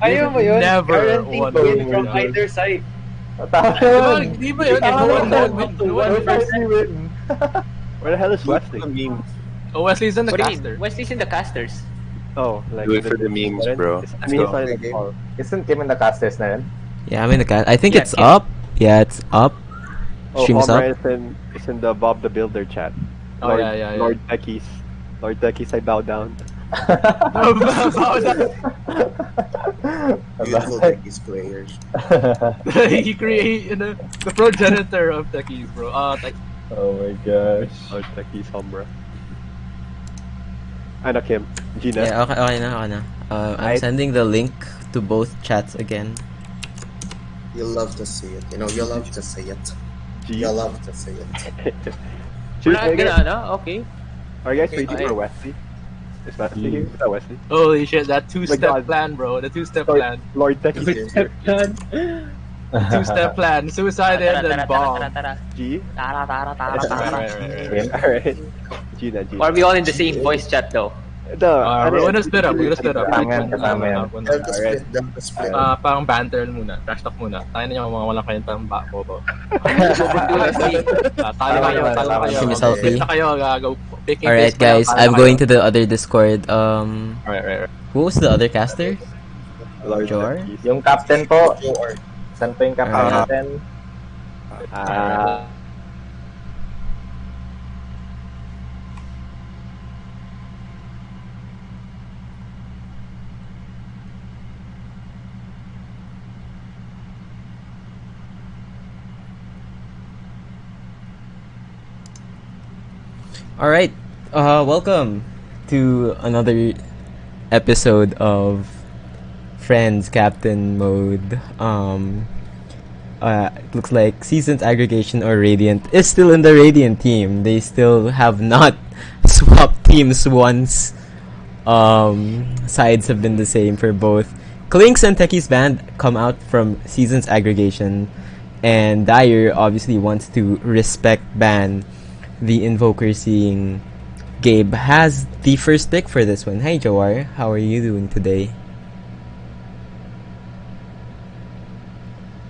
Ayaw mo yun? Never Guaranteed won win over from that. either side. Tama yun. Di ba yun? Tama No one yun. won. No Why one can't first. we win? Where the hell is Do it Wesley? for the memes. Oh, Wesley's in the What do you caster. mean? Wesley's in the casters. Oh, like Do it for the memes, bro. I mean, Let's it's go. not in the call. Isn't Kim in the casters na yun? Yeah, I'm in the cast. I think Yeah, it's Kim. up. Yeah, it's up. Oh, Stream is Omra up. is in the Bob the Builder chat. Oh, Lord, yeah. Lord Techies. Lord Techies, I bow down. Beautiful Techies players. He created the progenitor of techies, bro. Oh my gosh. Lord Techies, Omra. Ano, Kim? Gina? Yeah, okay na. I'm sending the link to both chats again. You'll love to see it. You know, you'll love to see it. G? You'll love to see it. Choose, Wala guys. gana, no? Okay. Are you guys waiting Okay. for Wesley? Is Wesley here? Is that Wesley? Holy shit, that two-step God. plan, bro. The two-step Lord, plan. Lord Techies is here. Two-step plan. Suicide and then bomb. Tara. G? Right. Alright. Gina, Gina. Or are we all in the same voice chat though? We're gonna split up. Kasama yan, kasama yan. Delta split, Delta split. Parang banter muna. Trash talk muna. Tayo na yung mga walang kayong bobo. Talo kayo. Team is healthy. Split na kayo. Go. Picking Alright, face kayo, guys. talo I'm kayo. going to the other Discord. Right. Who was the other caster? Lord Jor? Techies. Yung captain po. Or Saan po yung captain Ah. natin? Alright. Welcome to another episode of Friends Captain Mode. It looks like Seasons Aggregation or Radiant is still in the Radiant team. They still have not swapped teams once. Sides have been the same for both. Klinks and Techies Band come out from Seasons Aggregation, and Dyer obviously wants to respect ban the Invoker, seeing Gabe has the first pick for this one. Hey Jawar, how are you doing today?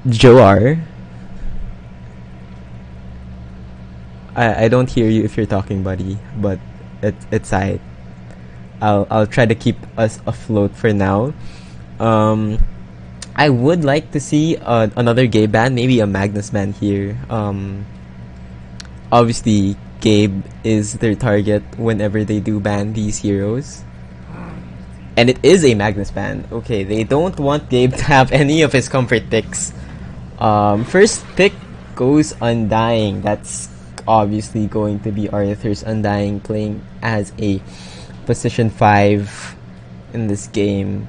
Jawar? I don't hear you if you're talking, buddy, but it's alright. I'll try to keep us afloat for now. I would like to see another Gabe ban, maybe a Magnus ban here. Obviously, Gabe is their target whenever they do ban these heroes. And it is a Magnus ban. Okay, they don't want Gabe to have any of his comfort picks. First pick goes Undying. That's obviously going to be Arthur's Undying, playing as a position 5 in this game.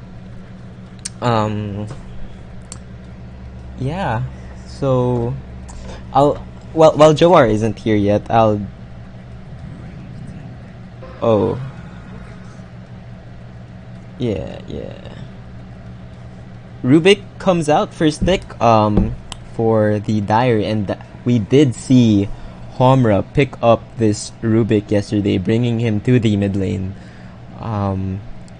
Yeah. So while Jawar isn't here yet, Oh. Yeah. Rubik comes out first pick for the Dire, and we did see Homra pick up this Rubik yesterday, bringing him to the mid lane.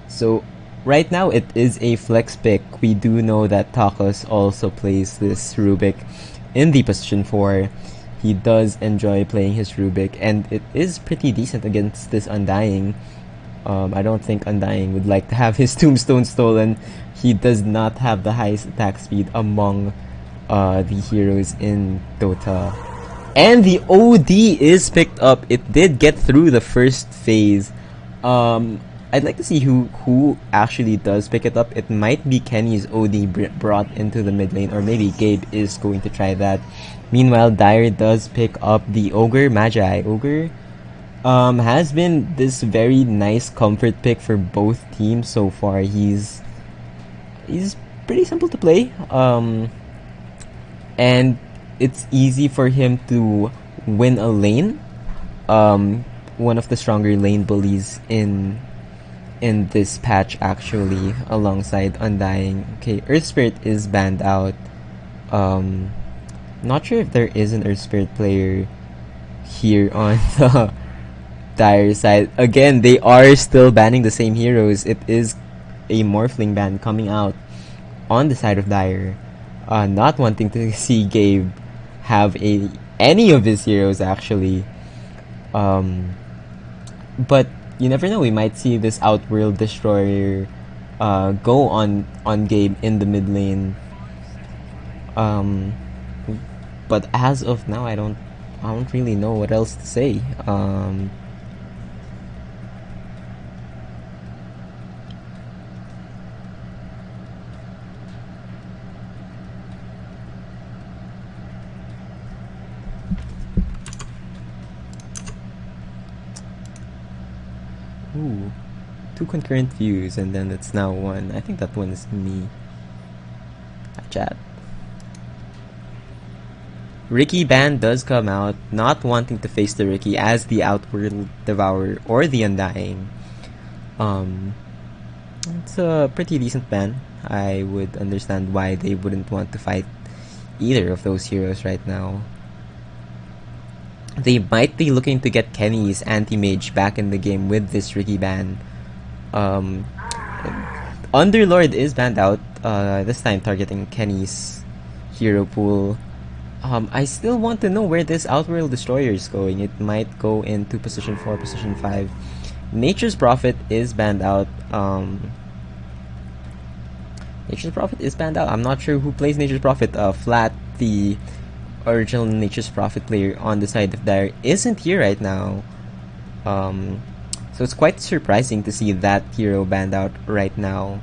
So right now it is a flex pick. We do know that Takos also plays this Rubik in the position 4. He does enjoy playing his Rubik, and it is pretty decent against this Undying. I don't think Undying would like to have his Tombstone stolen. He does not have the highest attack speed among the heroes in Dota. And the OD is picked up. It did get through the first phase. I'd like to see who actually does pick it up. It might be Kenny's OD brought into the mid lane, or maybe Gabe is going to try that. Meanwhile, Dyer does pick up the Ogre Magi. Ogre has been this very nice comfort pick for both teams so far. He's pretty simple to play. And it's easy for him to win a lane. One of the stronger lane bullies in this patch, actually, alongside Undying. Okay, Earth Spirit is banned out. Not sure if there is an Earth Spirit player here on the Dire side. Again, they are still banning the same heroes. It is a Morphling ban coming out on the side of Dire. Not wanting to see Gabe have any of his heroes actually. But you never know, we might see this Outworld Destroyer go on Gabe in the mid lane. But as of now, I don't really know what else to say. Ooh, 2 concurrent views, and then it's now 1. I think that one is me. Chat. Riki ban does come out, not wanting to face the Riki as the Outworld Devourer or the Undying. It's a pretty decent ban. I would understand why they wouldn't want to fight either of those heroes right now. They might be looking to get Kenny's anti-mage back in the game with this Riki ban. Underlord is banned out, this time targeting Kenny's hero pool. I still want to know where this Outworld Destroyer is going. It might go into position 4, position 5. Nature's Prophet is banned out. Nature's Prophet is banned out. I'm not sure who plays Nature's Prophet. Flat, the original Nature's Prophet player on the side of Dire, isn't here right now. So it's quite surprising to see that hero banned out right now.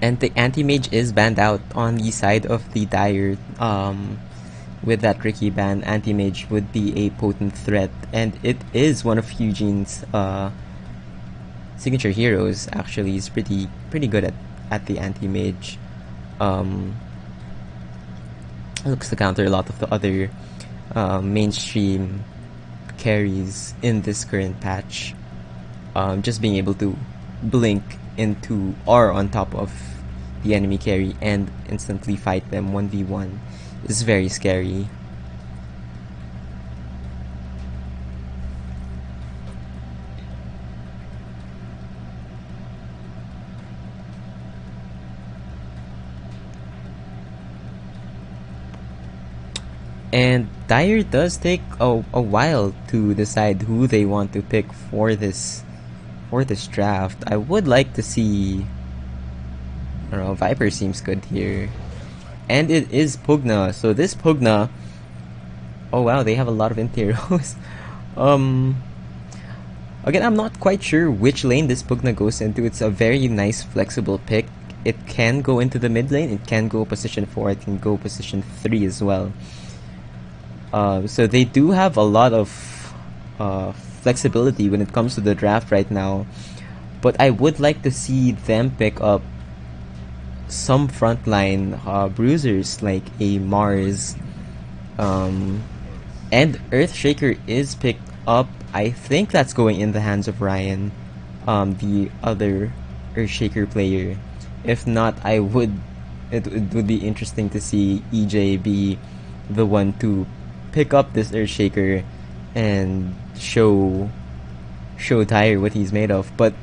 And the anti-mage is banned out on the side of the Dire. With that Riki ban, anti-mage would be a potent threat, and it is one of Eugene's signature heroes. Actually, he's pretty good at the anti-mage. Looks to counter a lot of the other mainstream carries in this current patch. Just being able to blink into or on top of the enemy carry and instantly fight them 1v1 is very scary. And Dire does take a while to decide who they want to pick for this draft. I would like to see, I don't know, Viper seems good here. And it is Pugna. So this Pugna, oh wow, they have a lot of heroes. Again, I'm not quite sure which lane this Pugna goes into. It's a very nice flexible pick. It can go into the mid lane, it can go position 4, it can go position 3 as well. So they do have a lot of flexibility when it comes to the draft right now, but I would like to see them pick up some frontline bruisers like a Mars, and Earthshaker is picked up. I think that's going in the hands of Ryan, the other Earthshaker player. If not, it would be interesting to see EJ be the one to pick up this Earthshaker and show Dire what he's made of. But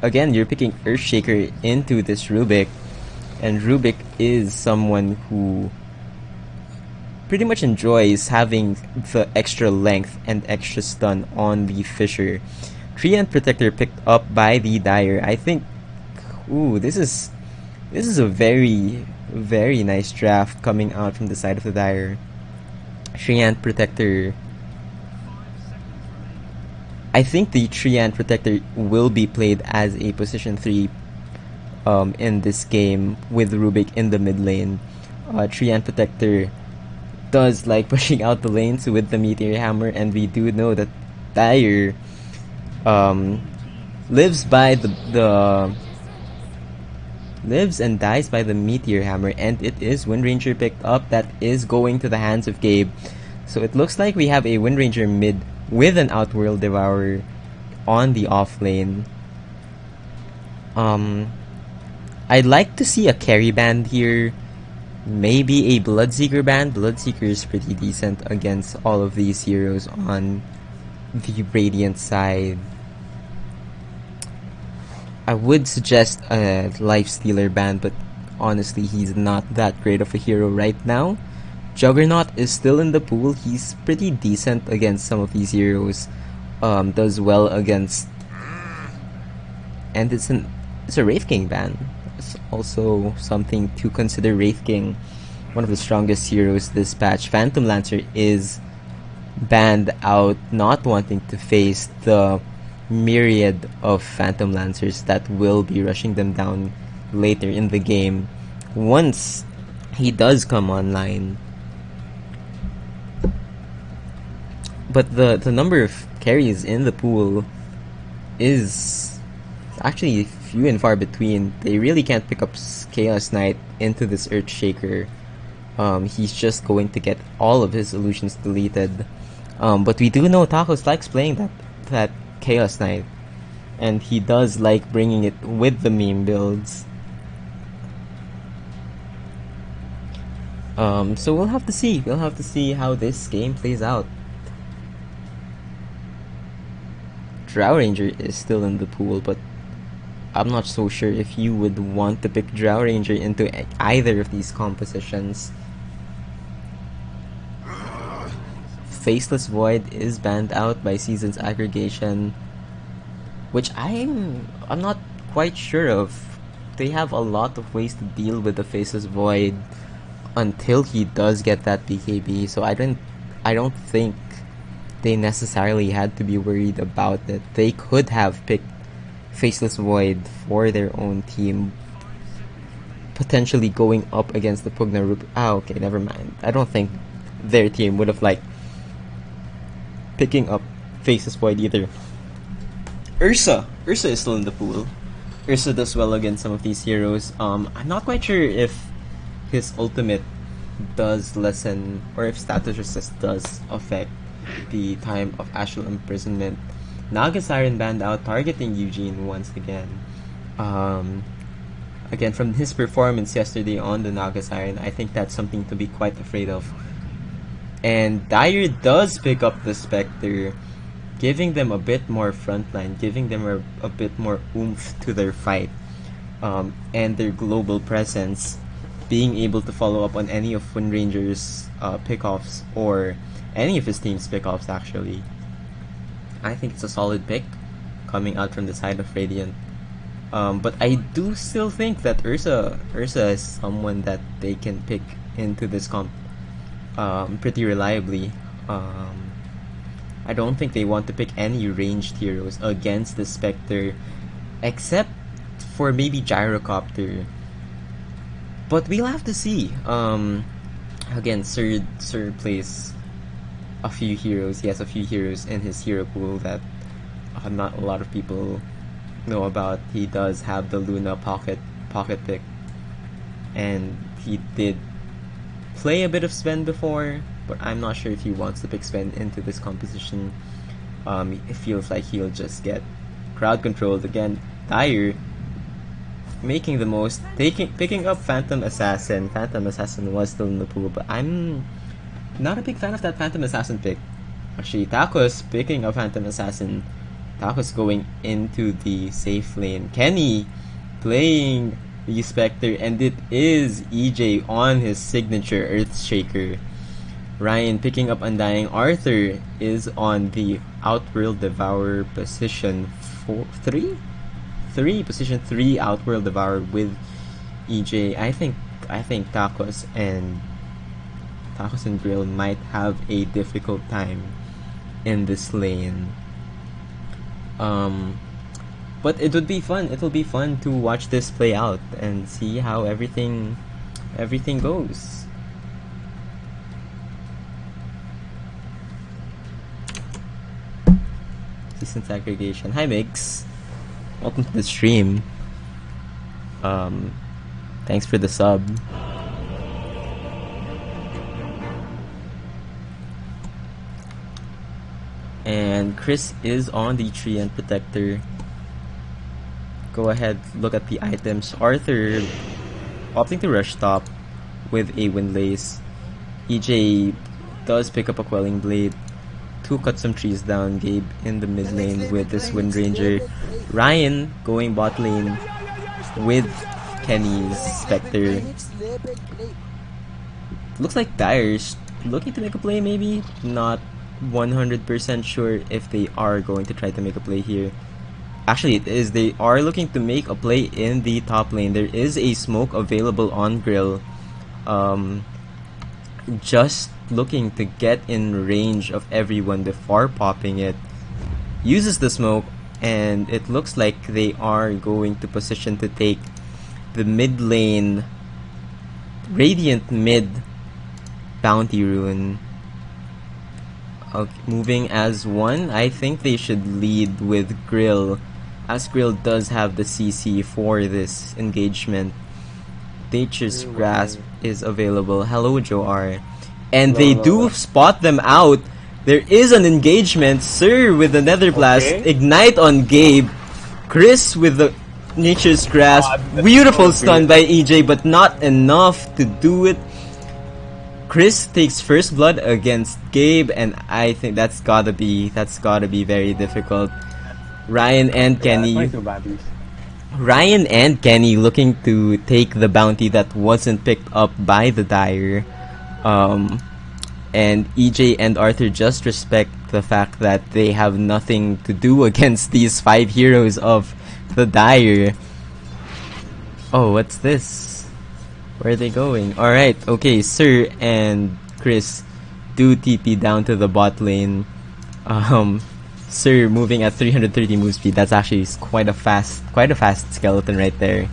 again, you're picking Earthshaker into this Rubik, and Rubik is someone who pretty much enjoys having the extra length and extra stun on the Fissure. Treant Protector picked up by the Dire. I think, ooh, this is a very, very nice draft coming out from the side of the Dire. Treant Protector, I think the Treant Protector will be played as a position 3 in this game with Rubik in the mid lane. Treant Protector does like pushing out the lanes with the Meteor Hammer, and we do know that Dire lives by lives and dies by the Meteor Hammer, and it is Windranger picked up. That is going to the hands of Gabe. So it looks like we have a Windranger mid with an Outworld Devourer on the off lane. I'd like to see a carry band here. Maybe a Bloodseeker band. Bloodseeker is pretty decent against all of these heroes on the Radiant side. I would suggest a Lifestealer band, but honestly, he's not that great of a hero right now. Juggernaut is still in the pool. He's pretty decent against some of these heroes. Does well against, and it's a Wraith King ban. It's also something to consider. Wraith King, one of the strongest heroes this patch. Phantom Lancer is banned out, not wanting to face the myriad of Phantom Lancers that will be rushing them down later in the game once he does come online. But the number of carries in the pool is actually few and far between. They really can't pick up Chaos Knight into this Earthshaker. He's just going to get all of his illusions deleted. But we do know Tacos likes playing that Chaos Knight, and he does like bringing it with the meme builds. So we'll have to see. We'll have to see how this game plays out. Drow Ranger is still in the pool, but I'm not so sure if you would want to pick Drow Ranger into either of these compositions. Faceless Void is banned out by Seasons Aggregation, which I'm not quite sure of. They have a lot of ways to deal with the Faceless Void until he does get that BKB, so I don't think they necessarily had to be worried about it. They could have picked Faceless Void for their own team, potentially going up against the Pugna Rup. Okay, never mind. I don't think their team would have liked picking up Faceless Void either. Ursa is still in the pool. Ursa does well against some of these heroes. I'm not quite sure if his ultimate does lessen, or if status resist does affect the time of Astral Imprisonment. Naga Siren banned out, targeting Eugene once again. Again, from his performance yesterday on the Naga Siren, I think that's something to be quite afraid of. And Dire does pick up the Spectre, giving them a bit more frontline, giving them a bit more oomph to their fight, and their global presence, being able to follow up on any of Windranger's pickoffs, or any of his team's pickoffs actually. I think it's a solid pick coming out from the side of Radiant. But I do still think that Ursa is someone that they can pick into this comp pretty reliably. I don't think they want to pick any ranged heroes against the Spectre, except for maybe Gyrocopter. But we'll have to see. Again, Sir plays a few heroes. He has a few heroes in his hero pool that not a lot of people know about. He does have the Luna pocket pick, and he did play a bit of Sven before, but I'm not sure if he wants to pick Sven into this composition. It feels like he'll just get crowd controlled again. Dire making the most, picking up Phantom Assassin. Phantom Assassin was still in the pool, but I'm not a big fan of that Phantom Assassin pick. Actually, Tacos picking up Phantom Assassin. Tacos going into the safe lane. Kenny playing the Spectre, and it is EJ on his signature Earthshaker. Ryan picking up Undying. Arthur is on the Outworld Devourer position 3? Position 3 Outworld Devourer with EJ. I think Tacos and Grill might have a difficult time in this lane. But it would be fun. It will be fun to watch this play out and see how everything goes. Decent aggregation. Hi Migs. Welcome to the stream. Thanks for the sub. And Chris is on the Treant Protector. Go ahead, look at the items. Arthur opting to rush top with a Windlace. EJ does pick up a Quelling Blade to cut some trees down. Gabe in the mid lane with this Windranger. Ryan going bot lane with Kenny's Spectre. Looks like Dire's looking to make a play, maybe? Not 100% sure if they are going to try to make a play here. Actually, it is. They are looking to make a play in the top lane. There is a smoke available on Grill. Just looking to get in range of everyone before popping it. Uses the smoke, and it looks like they are going to position to take the mid lane Radiant mid bounty rune. Okay, moving as one, I think they should lead with Grill, as Grill does have the CC for this engagement. Nature's Grasp is available. Hello, Joe R. And they do spot them out. There is an engagement. Sir with the Nether Blast. Okay. Ignite on Gabe. Chris with the Nature's Grasp. Beautiful stun by EJ, but not enough to do it. Chris takes first blood against Gabe, and I think that's gotta be very difficult. Ryan and Kenny looking to take the bounty that wasn't picked up by the Dire. And EJ and Arthur just respect the fact that they have nothing to do against these 5 heroes of the Dire. Oh, what's this? Where are they going? Alright, okay, Sir and Chris do TP down to the bot lane. Sir moving at 330 move speed. That's actually quite a fast skeleton right there.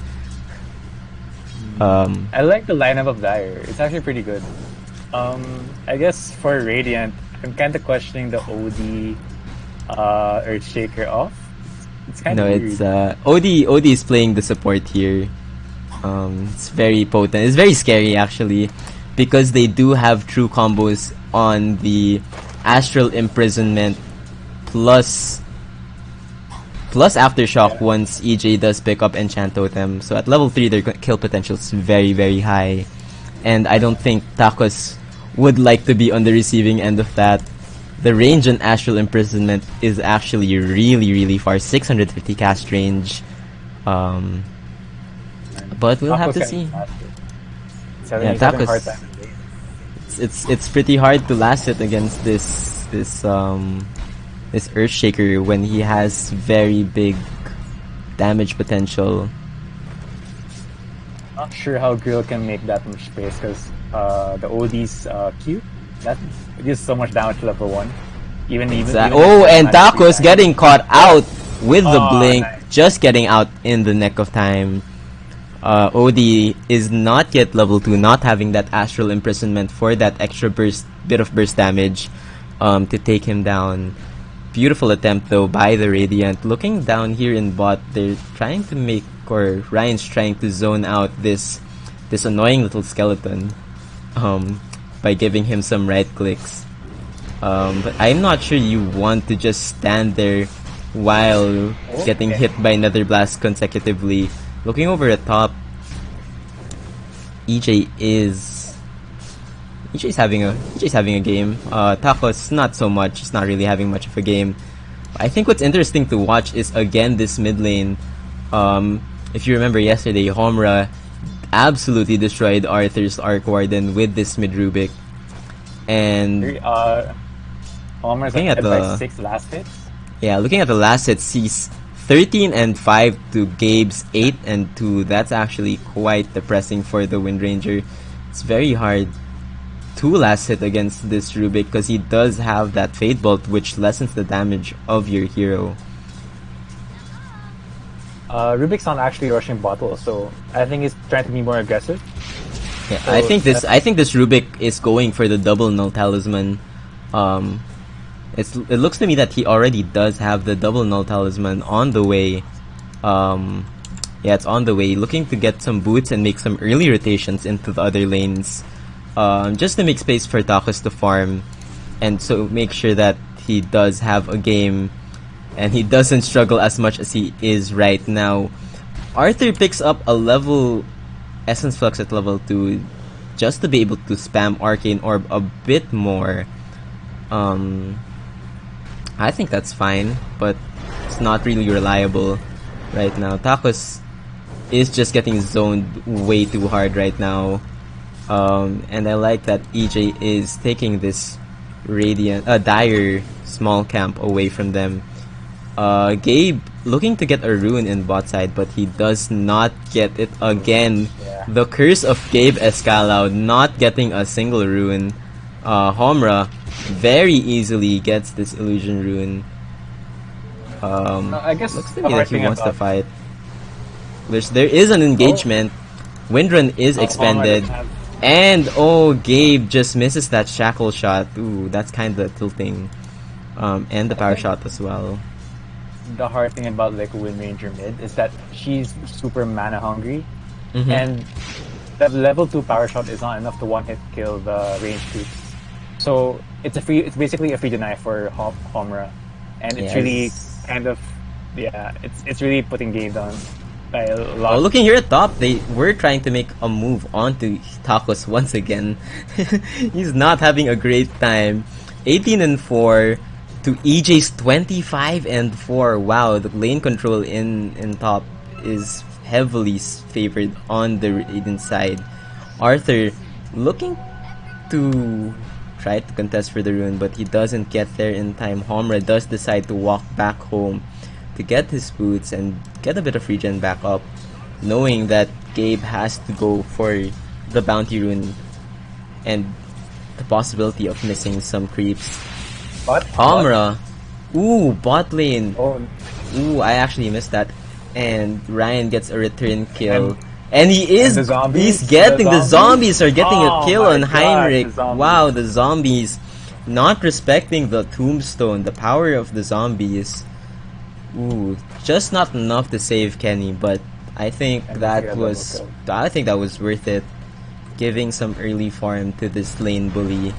I like the lineup of Dire. It's actually pretty good. I guess for Radiant, I'm kind of questioning the OD Earthshaker off. It's kind of weird. It's OD is playing the support here. It's very potent. It's very scary actually, because they do have true combos on the Astral Imprisonment plus Aftershock once EJ does pick up Enchant Totem. So at level 3 their kill potential is very, very high. And I don't think Tacos would like to be on the receiving end of that. The range on Astral Imprisonment is actually really, really far. 650 cast range. But we'll have to see. Yeah, Tacos. It's pretty hard to last it against this Earthshaker when he has very big damage potential. Not sure how Grill can make that much space because the OD's Q that gives so much damage to level 1. Even oh, and Tacos getting caught out with the blink, nice. Just getting out in the nick of time. OD is not yet level 2, not having that Astral Imprisonment for that extra bit of burst damage to take him down. Beautiful attempt though by the Radiant. Looking down here in bot, they're trying to make, or Ryan's trying to zone out this annoying little skeleton by giving him some right clicks. But I'm not sure you want to just stand there while getting hit by Nether Blast consecutively. Looking over at top, EJ's having a game. Tacos not so much. He's not really having much of a game. I think what's interesting to watch is again this mid lane. If you remember yesterday, Homura absolutely destroyed Arthur's Arc Warden with this mid Rubik. And Homura's looking at the 6 last hits. Yeah, looking at the last hits, he's 13 and 5 to Gabe's 8 and 2. That's actually quite depressing for the Windranger. It's very hard to last hit against this Rubik because he does have that Fade Bolt which lessens the damage of your hero. Rubik's not actually rushing bottle, so I think he's trying to be more aggressive. Yeah, So I think this Rubik is going for the double null talisman. It looks to me that he already does have the double null talisman on the way. Yeah, it's on the way. Looking to get some boots and make some early rotations into the other lanes, just to make space for Takos to farm, and so make sure that he does have a game, and he doesn't struggle as much as he is right now. Arthur picks up a level Essence Flux at level 2, just to be able to spam Arcane Orb a bit more. I think that's fine, but it's not really reliable right now. Takos is just getting zoned way too hard right now. And I like that EJ is taking this dire small camp away from them. Gabe looking to get a rune in bot side, but he does not get it again. Yeah. The curse of Gabe Escalao, not getting a single rune. Homra very easily gets this illusion rune. I guess Looks to the me hard that he thing wants to about- fight. Which there is an engagement. Windrun is expended. And Gabe just misses that shackle shot. Ooh, that's kinda tilting. And the power shot as well. The hard thing about like Wind Ranger mid is that she's super mana hungry, Mhm. and the level 2 power shot is not enough to one hit kill the range troops. So it's basically a free deny for Homra, and it's really Yes. kind of it's really putting Gabe down by a lot. Looking here at top, they were trying to make a move onto Takos once again. He's not having a great time. 18-4 to EJ's 25-4. Wow, the lane control in top is heavily favored on the Raiden side. Arthur looking to try to contest for the rune, but he doesn't get there in time. Homra does decide to walk back home to get his boots and get a bit of regen back up, knowing that Gabe has to go for the bounty rune and the possibility of missing some creeps. But Homra, ooh, bot lane. Oh, Ooh, I actually missed that. And Ryan gets a return kill. And he is, the zombies? he's getting, the The zombies are getting a Oh kill my on God, Heinrich. the zombies. Wow, the zombies not respecting the tombstone, the power of the zombies. Ooh, just not enough to save Kenny, but I think And that yeah, was, double I think that was worth it. Giving some early farm to this lane bully.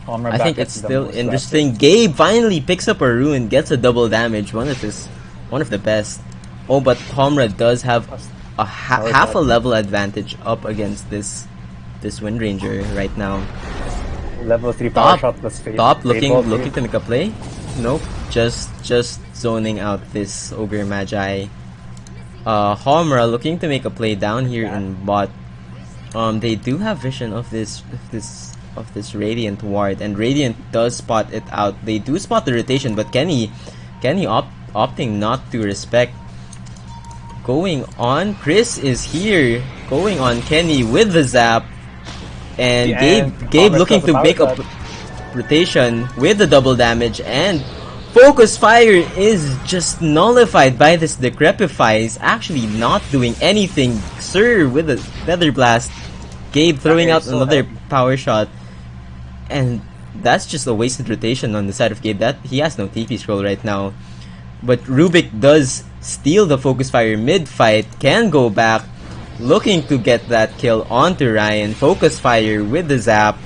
Homra I back think at it's the still most interesting. Gabe finally picks up a rune, gets a double damage, one of the best. Oh, but Homra does have a half a level advantage up against this Wind Ranger right now. level 3 power Top, shot plus fate. top looking Fate to make a play. Nope, just zoning out this Ogre Magi. Homra looking to make a play down here in bot. They do have vision of this Radiant ward, and Radiant does spot it out. They do spot the rotation, but Kenny opting not to respect. Going on, Chris is here, going on Kenny with the zap, and Yeah, Gabe and looking to power make a shot. rotation with the double damage, and Focus Fire is just nullified by this Decrepify. He's actually not doing anything, sir, with a Feather Blast. Gabe throwing out so another heavy. power shot, and that's just a wasted rotation on the side of Gabe. That he has no TP scroll right now. But Rubik does steal the Focus Fire mid-fight, can go back, looking to get that kill onto Ryan. Focus Fire with the zap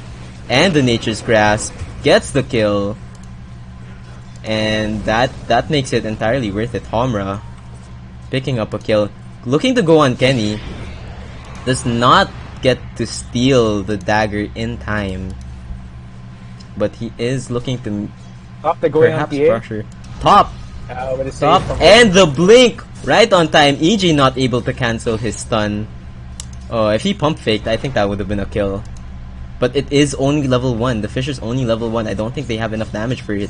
and the Nature's Grasp gets the kill. And that makes it entirely worth it. Homra picking up a kill, looking to go on Kenny, does not get to steal the dagger in time, but he is looking to Top, they're going on perhaps PA. pressure. Top, But it's top, safe from- and the blink right on time. EJ not able to cancel his stun. Oh, if he pump faked, I think that would have been a kill. But it is only level 1. The Fisher's only level 1. I don't think they have enough damage for it.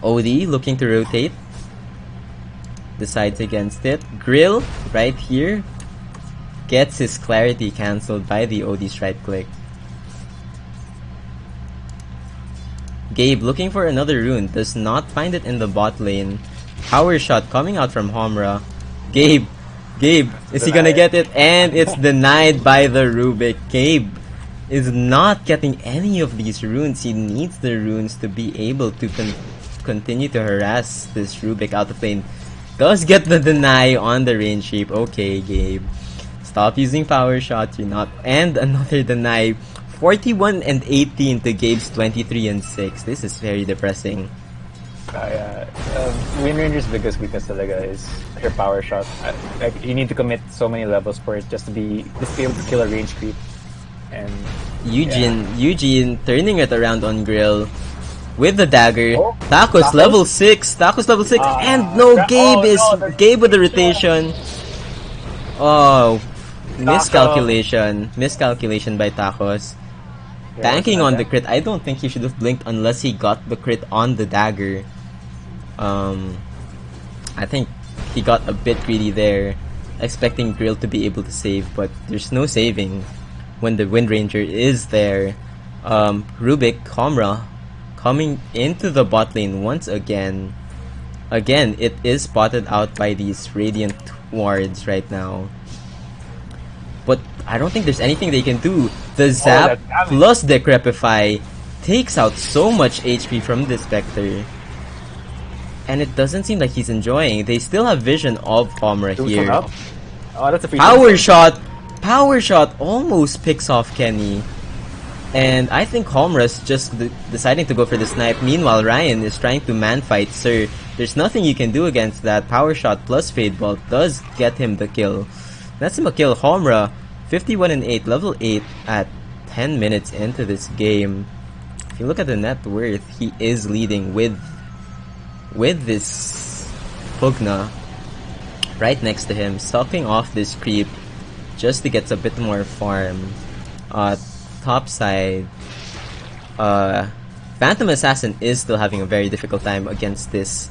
OD looking to rotate. Decides against it. Grill right here gets his clarity cancelled by the OD's right click. Gabe looking for another rune, does not find it in the bot lane. Power shot coming out from Homra. Gabe, is he gonna get it? And it's denied by the Rubik. Gabe is not getting any of these runes. He needs the runes to be able to continue to harass this Rubik out of lane. Does get the deny on the range shape. Okay, Gabe. Stop using power shot. You're not. And another deny. 41 and 18 to Gabe's 23 and 6. This is very depressing. Yeah. Wind Ranger's biggest weakness talaga is her power shot. Like you need to commit so many levels for it just to be able to kill a range creep. And Eugene turning it around on Grill with the dagger. Oh, Tacos level 6. Tacos level 6. And no, Gabe with the rotation. Oh, miscalculation by Tacos. Banking on the crit. I don't think he should have blinked unless he got the crit on the dagger. I think he got a bit greedy there, expecting Grill to be able to save, but there's no saving when the Wind Ranger is there. Rubik, Comra, coming into the bot lane once again. Again, it is spotted out by these Radiant wards right now. But I don't think there's anything they can do. The Zap plus Decrepify takes out so much HP from this Spectre. And it doesn't seem like he's enjoying. They still have vision of Comra here. Oh, that's a Power shot! Power shot almost picks off Kenny. And I think Comra's just deciding to go for the snipe. Meanwhile, Ryan is trying to man fight Sir. There's nothing you can do against that. Power shot plus Fade Bolt does get him the kill. That's him a kill. Homra, 51 and 8, level 8 at 10 minutes into this game. If you look at the net worth, he is leading with this Pugna right next to him, sucking off this creep just to get a bit more farm. Top side, Phantom Assassin is still having a very difficult time against this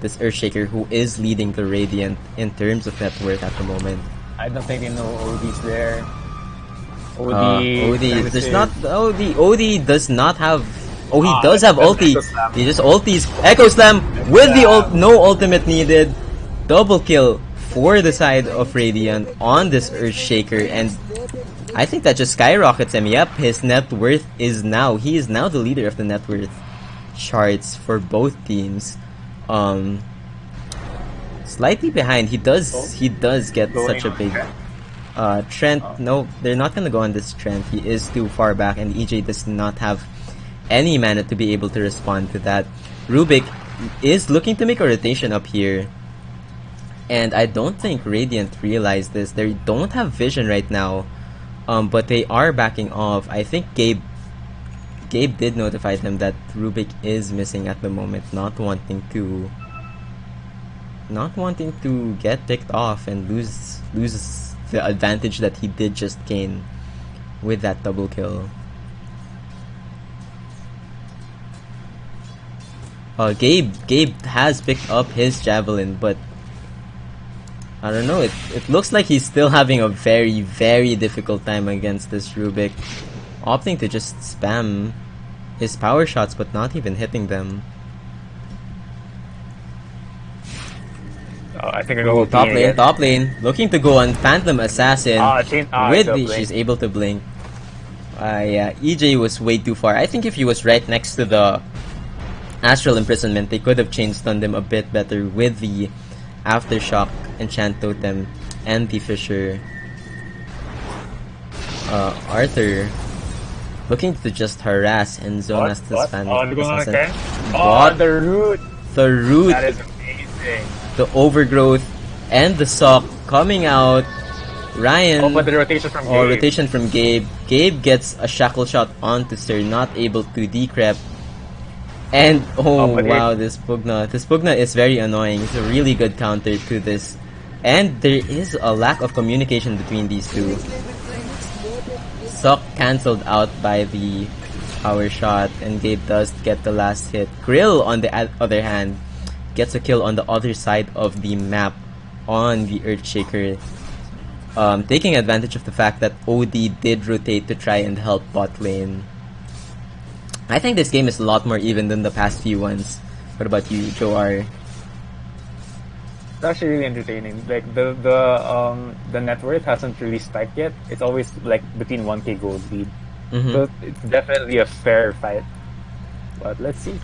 Earthshaker, who is leading the Radiant in terms of net worth at the moment. I don't think they know OD's there. OD, there's not OD does not have. Oh, he does have ulti. He just ultis Echo Slam with the ult. No ultimate needed. Double kill for the side of Radiant on this Earthshaker, and I think that just skyrockets him. Yep, his net worth is now. He is now the leader of the net worth charts for both teams. Slightly behind. He does get such a big Trent. No, they're not gonna go on this Trent. He is too far back, and EJ does not have any mana to be able to respond to that. Rubik is looking to make a rotation up here, and I don't think Radiant realize this. They don't have vision right now, but they are backing off. I think Gabe did notify them that Rubik is missing at the moment, not wanting to get picked off and lose the advantage that he did just gain with that double kill. Gabe has picked up his javelin, but I don't know, it looks like he's still having a very, very difficult time against this Rubik, opting to just spam his power shots but not even hitting them. I think I go top lane, looking to go on Phantom Assassin. She's able to blink. Yeah, EJ was way too far. I think if he was right next to the Astral Imprisonment, they could have chain stunned him a bit better with the Aftershock Enchant Totem and the Fissure. Arthur looking to just harass and zone as this Phantom Assassin. The root! The root! That is amazing! The overgrowth and the sock coming out. Ryan. But the rotation from Gabe. Rotation from Gabe. Gabe gets a shackle shot onto Sir, not able to decrep. And wow, this Pugna is very annoying. It's a really good counter to this. And there is a lack of communication between these two. Sock cancelled out by the power shot, and Gabe does get the last hit. Grill, on the other hand, gets a kill on the other side of the map on the Earthshaker, taking advantage of the fact that OD did rotate to try and help bot lane. I think this game is a lot more even than the past few ones. What about you, Joar? It's actually really entertaining. Like the net worth hasn't really spiked yet. It's always like between 1k gold lead. Mhm. So it's definitely a fair fight. But let's see.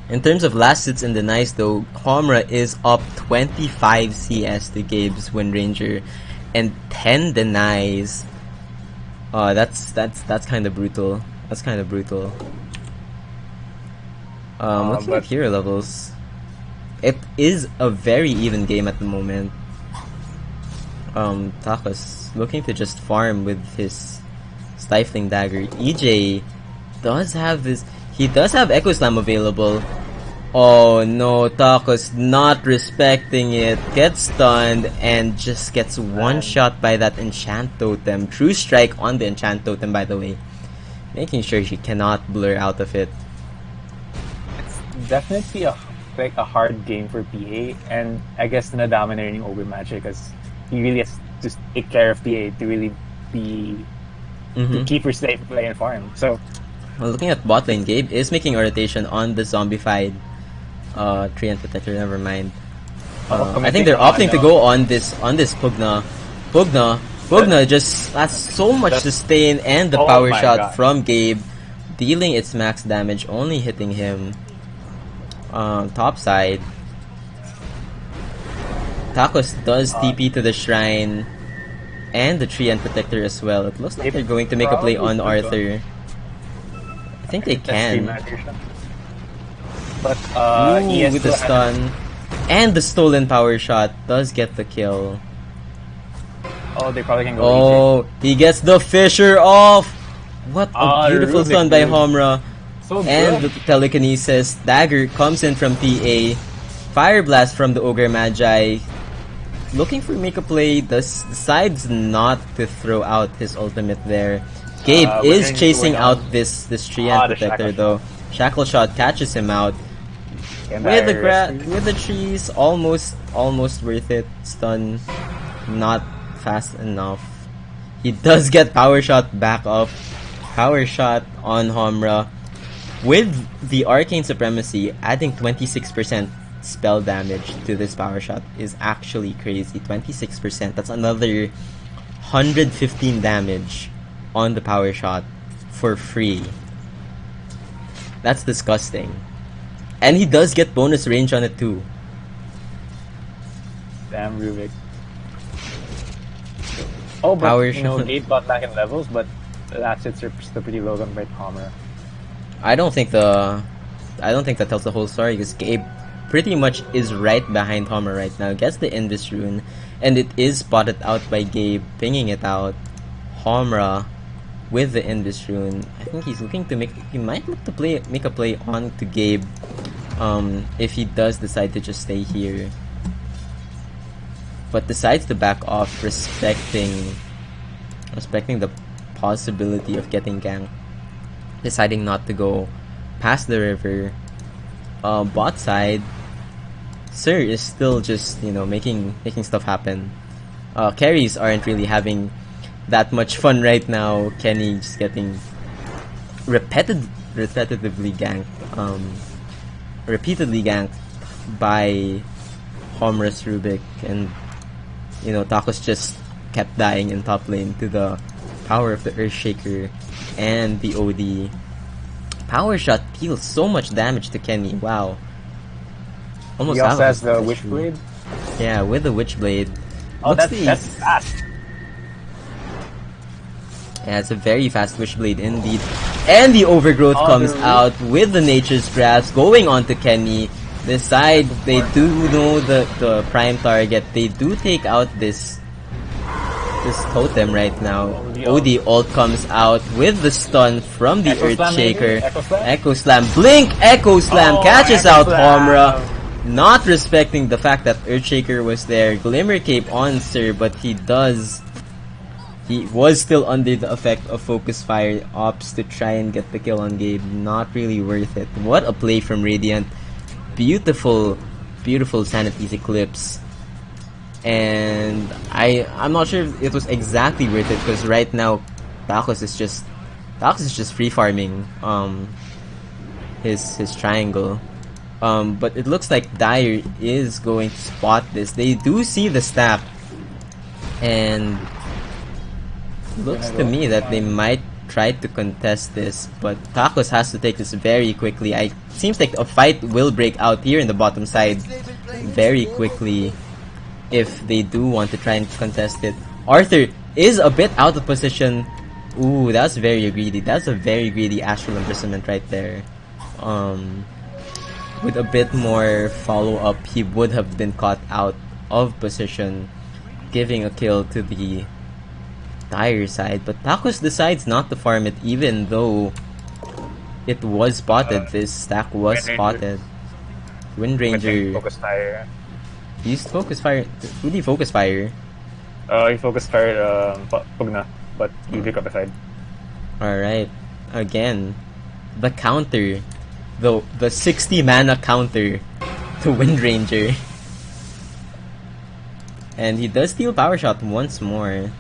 In terms of last hits and denies, though, Homura is up 25 CS to Gabe's Wind Ranger, and 10 denies. That's kind of brutal. That's kind of brutal. Looking at But- hero levels, it is a very even game at the moment. Takas looking to just farm with his Stifling Dagger. EJ does have this. He does have Echo Slam available. Oh no, Takas not respecting it. Gets stunned and just gets one shot by that Enchant Totem. True Strike on the Enchant Totem, by the way. Making sure he cannot blur out of it. Definitely a hard game for PA, and I guess na dominating over Magic because he really has to take care of PA to really be to keep her safe play and farm. So Well, looking at bot lane, Gabe is making a rotation on the zombified Treant Protector. Never mind. I think they're opting to go on this Pugna. Pugna just has so much sustain and the Oh power my shot God. from Gabe, dealing its max damage, only hitting him top side. Tacos does TP to the shrine and the Treant Protector as well. It looks like they're going to make a play on Arthur. I think they can. But Ooh, ES with the still has- stun. And the stolen power shot does get the kill. Oh, they probably can go. Oh, he gets the Fisher off! What a Ah, beautiful Rubik, stun by dude. Homura. So And the good. telekinesis. Dagger comes in from PA. Fire Blast from the Ogre Magi. Looking for make a play. Decides not to throw out his ultimate there. Gabe is Wondering chasing going out on. this Treant the Protector Shackle though. Shackle Shot catches him out. And With the Dire with the trees, almost worth it. Stun, not fast enough. He does get power shot back up. Power shot on Homura. With the Arcane Supremacy, adding 26% spell damage to this power shot is actually crazy. 26%. That's another 115 damage on the power shot for free. That's disgusting. And he does get bonus range on it too. Damn Rubik. Oh, but Power you know, shot. Gabe got back in levels, but the last hits are still pretty low compared to Homura. I don't think that tells the whole story because Gabe pretty much is right behind Homer right now. Gets the Invis rune, and it is spotted out by Gabe, pinging it out. Homura with the Invis rune. I think he's looking to he might look to make a play on to Gabe, if he does decide to just stay here. But decides to back off, respecting the possibility of getting ganked. Deciding not to go past the river. Bot side, Sir is still just making stuff happen. Carries aren't really having that much fun right now. Kenny just getting repetitively ganked, repeatedly ganked by Homurus Rubik, and Tacos just kept dying in top lane to the power of the Earthshaker and the OD. Power shot deals so much damage to Kenny. Wow. Almost He half also of has his the HP. Witchblade. Yeah, with the Witchblade. Oh, Looks that's fast. Yeah, it's a very fast Witchblade indeed. And the Overgrowth Oh, comes the- out with the Nature's Grasp going on to Kenny. This side, they do know the prime target. They do take out this totem right now. OD ult comes out with the stun from the Echo Slam, maybe? Earthshaker. Echo Slam? Echo Slam. Blink! Echo Slam Oh, catches Echo out Slam. Homura. Not respecting the fact that Earthshaker was there. Glimmer Cape on Sir, but he was still under the effect of Focus Fire. Opts to try and get the kill on Gabe. Not really worth it. What a play from Radiant. Beautiful Sanity's Eclipse. And I'm not sure if it was exactly worth it because right now Tacos is just free farming his triangle. But it looks like Dire is going to spot this. They do see the staff, and looks to me that they might tried to contest this, but Tacos has to take this very quickly. Seems like a fight will break out here in the bottom side very quickly if they do want to try and contest it. Arthur is a bit out of position. Ooh, that's very greedy. That's a very greedy Astral Imprisonment right there. With a bit more follow-up, he would have been caught out of position, giving a kill to the Dire side. But Tacos decides not to farm it even though it was spotted. This stack was spotted. Wind Ranger Focus fire. used Focus Fire. Who did he Focus Fire? He focus fired Pugna, but he pick up the side. Alright. Again, the counter. The 60 mana counter to Wind Ranger. And he does steal Power Shot once more.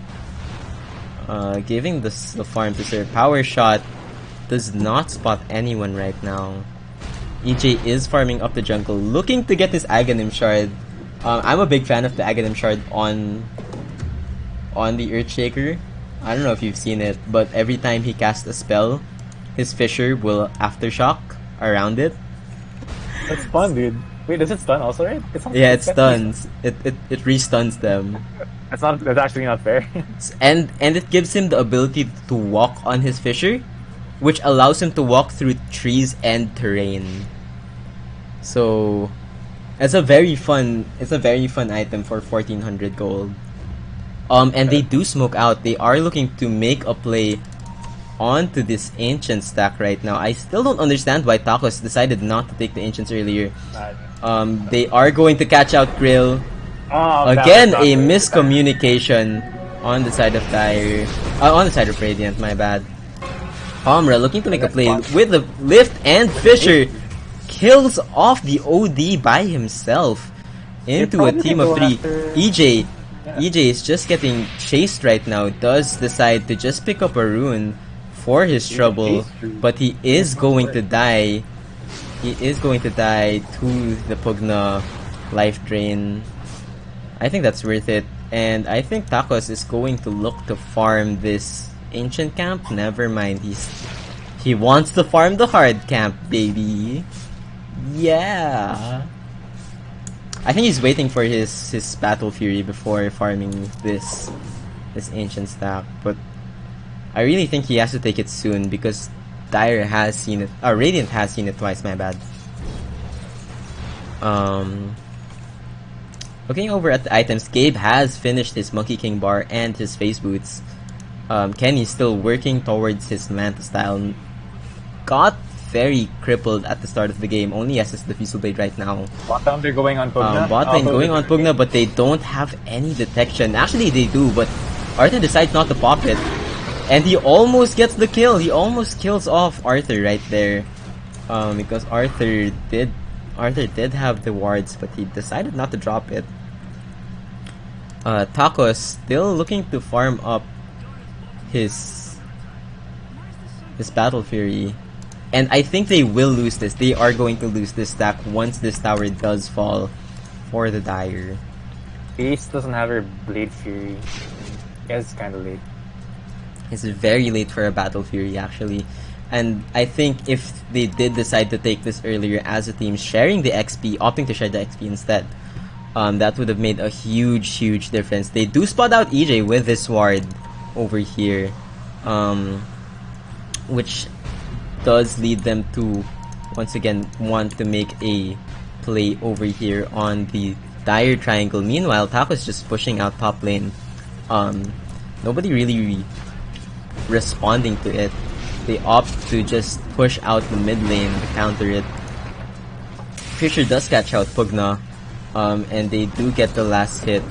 Giving the farm to Sir. Power Shot does not spot anyone right now. EJ is farming up the jungle, looking to get his Aghanim Shard. I'm a big fan of the Aghanim Shard on the Earthshaker. I don't know if you've seen it, but every time he casts a spell, his Fissure will Aftershock around it. That's fun, dude. Wait, does it stun also, right? Yeah, it stuns. It restuns them. That's actually not fair. And it gives him the ability to walk on his Fissure, which allows him to walk through trees and terrain. So it's a very fun item for 1400 gold. And they do smoke out. They are looking to make a play onto this ancient stack right now. I still don't understand why Tacos decided not to take the ancients earlier. They are going to catch out Grill. Again, a miscommunication on the side of Dire. On the side of Radiant, my bad. Omra looking to make a play with the lift and Fissure. Kills off the OD by himself into a team of 3. EJ is just getting chased right now. Does decide to just pick up a rune for his trouble, but he is going to die. He is going to die to the Pugna life drain. I think that's worth it, and I think Tacos is going to look to farm this ancient camp. Never mind, he wants to farm the hard camp, baby. Yeah. I think he's waiting for his Battle Fury before farming this ancient stack, but I really think he has to take it soon because Dire has seen it. Radiant has seen it twice, my bad. Looking over at the items, Gabe has finished his Monkey King bar and his face boots. Kenny's still working towards his Manta style. Got very crippled at the start of the game. Only has his Diffusal Blade right now. Bottom, they're going on Pugna. Bot lane going on Pugna, but they don't have any detection. Actually, they do, but Arthur decides not to pop it. And he almost gets the kill. He almost kills off Arthur right there. Because Arthur did have the wards, but he decided not to drop it. Tacos still looking to farm up his Battle Fury. And I think they will lose this. They are going to lose this stack once this tower does fall for the Dire. Ace doesn't have her Blade Fury. Yeah, it's kind of late. It's very late for a Battle Fury, actually. And I think if they did decide to take this earlier as a team, sharing the XP, opting to share the XP instead, that would have made a huge difference. They do spot out EJ with this ward over here, which does lead them to once again want to make a play over here on the Dire triangle. Meanwhile, Taco's just pushing out top lane. Nobody really responding to it. They opt to just push out the mid lane to counter it. Fissure does catch out Pugna, and they do get the last hit.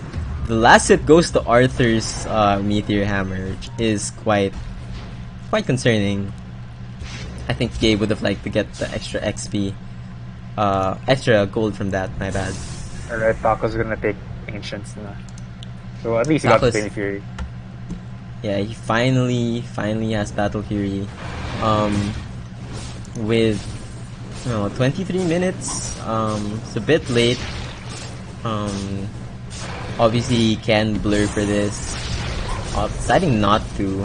The last hit goes to Arthur's Meteor Hammer, which is quite concerning. I think Gabe would have liked to get the extra XP, extra gold from that. My bad. Alright, Taco's gonna take Ancients na. So at least he got the Blade Fury. Yeah, he finally has Battle Fury. With 23 minutes. It's a bit late. Obviously he can blur for this. Deciding not to.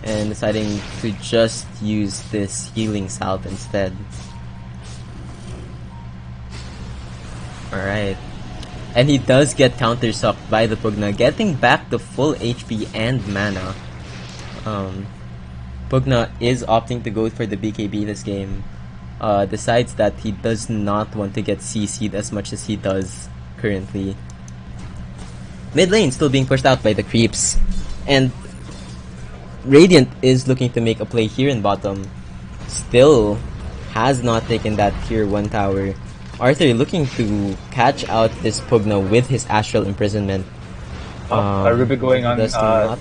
and deciding to just use this healing salve instead. Alright. And he does get counter-sucked by the Pugna, getting back the full HP and mana. Pugna is opting to go for the BKB this game. Decides that he does not want to get CC'd as much as he does currently. Mid lane still being pushed out by the creeps. And Radiant is looking to make a play here in bottom. Still has not taken that tier 1 tower. Arthur looking to catch out this Pugna with his Astral Imprisonment. Rubik going on, does not.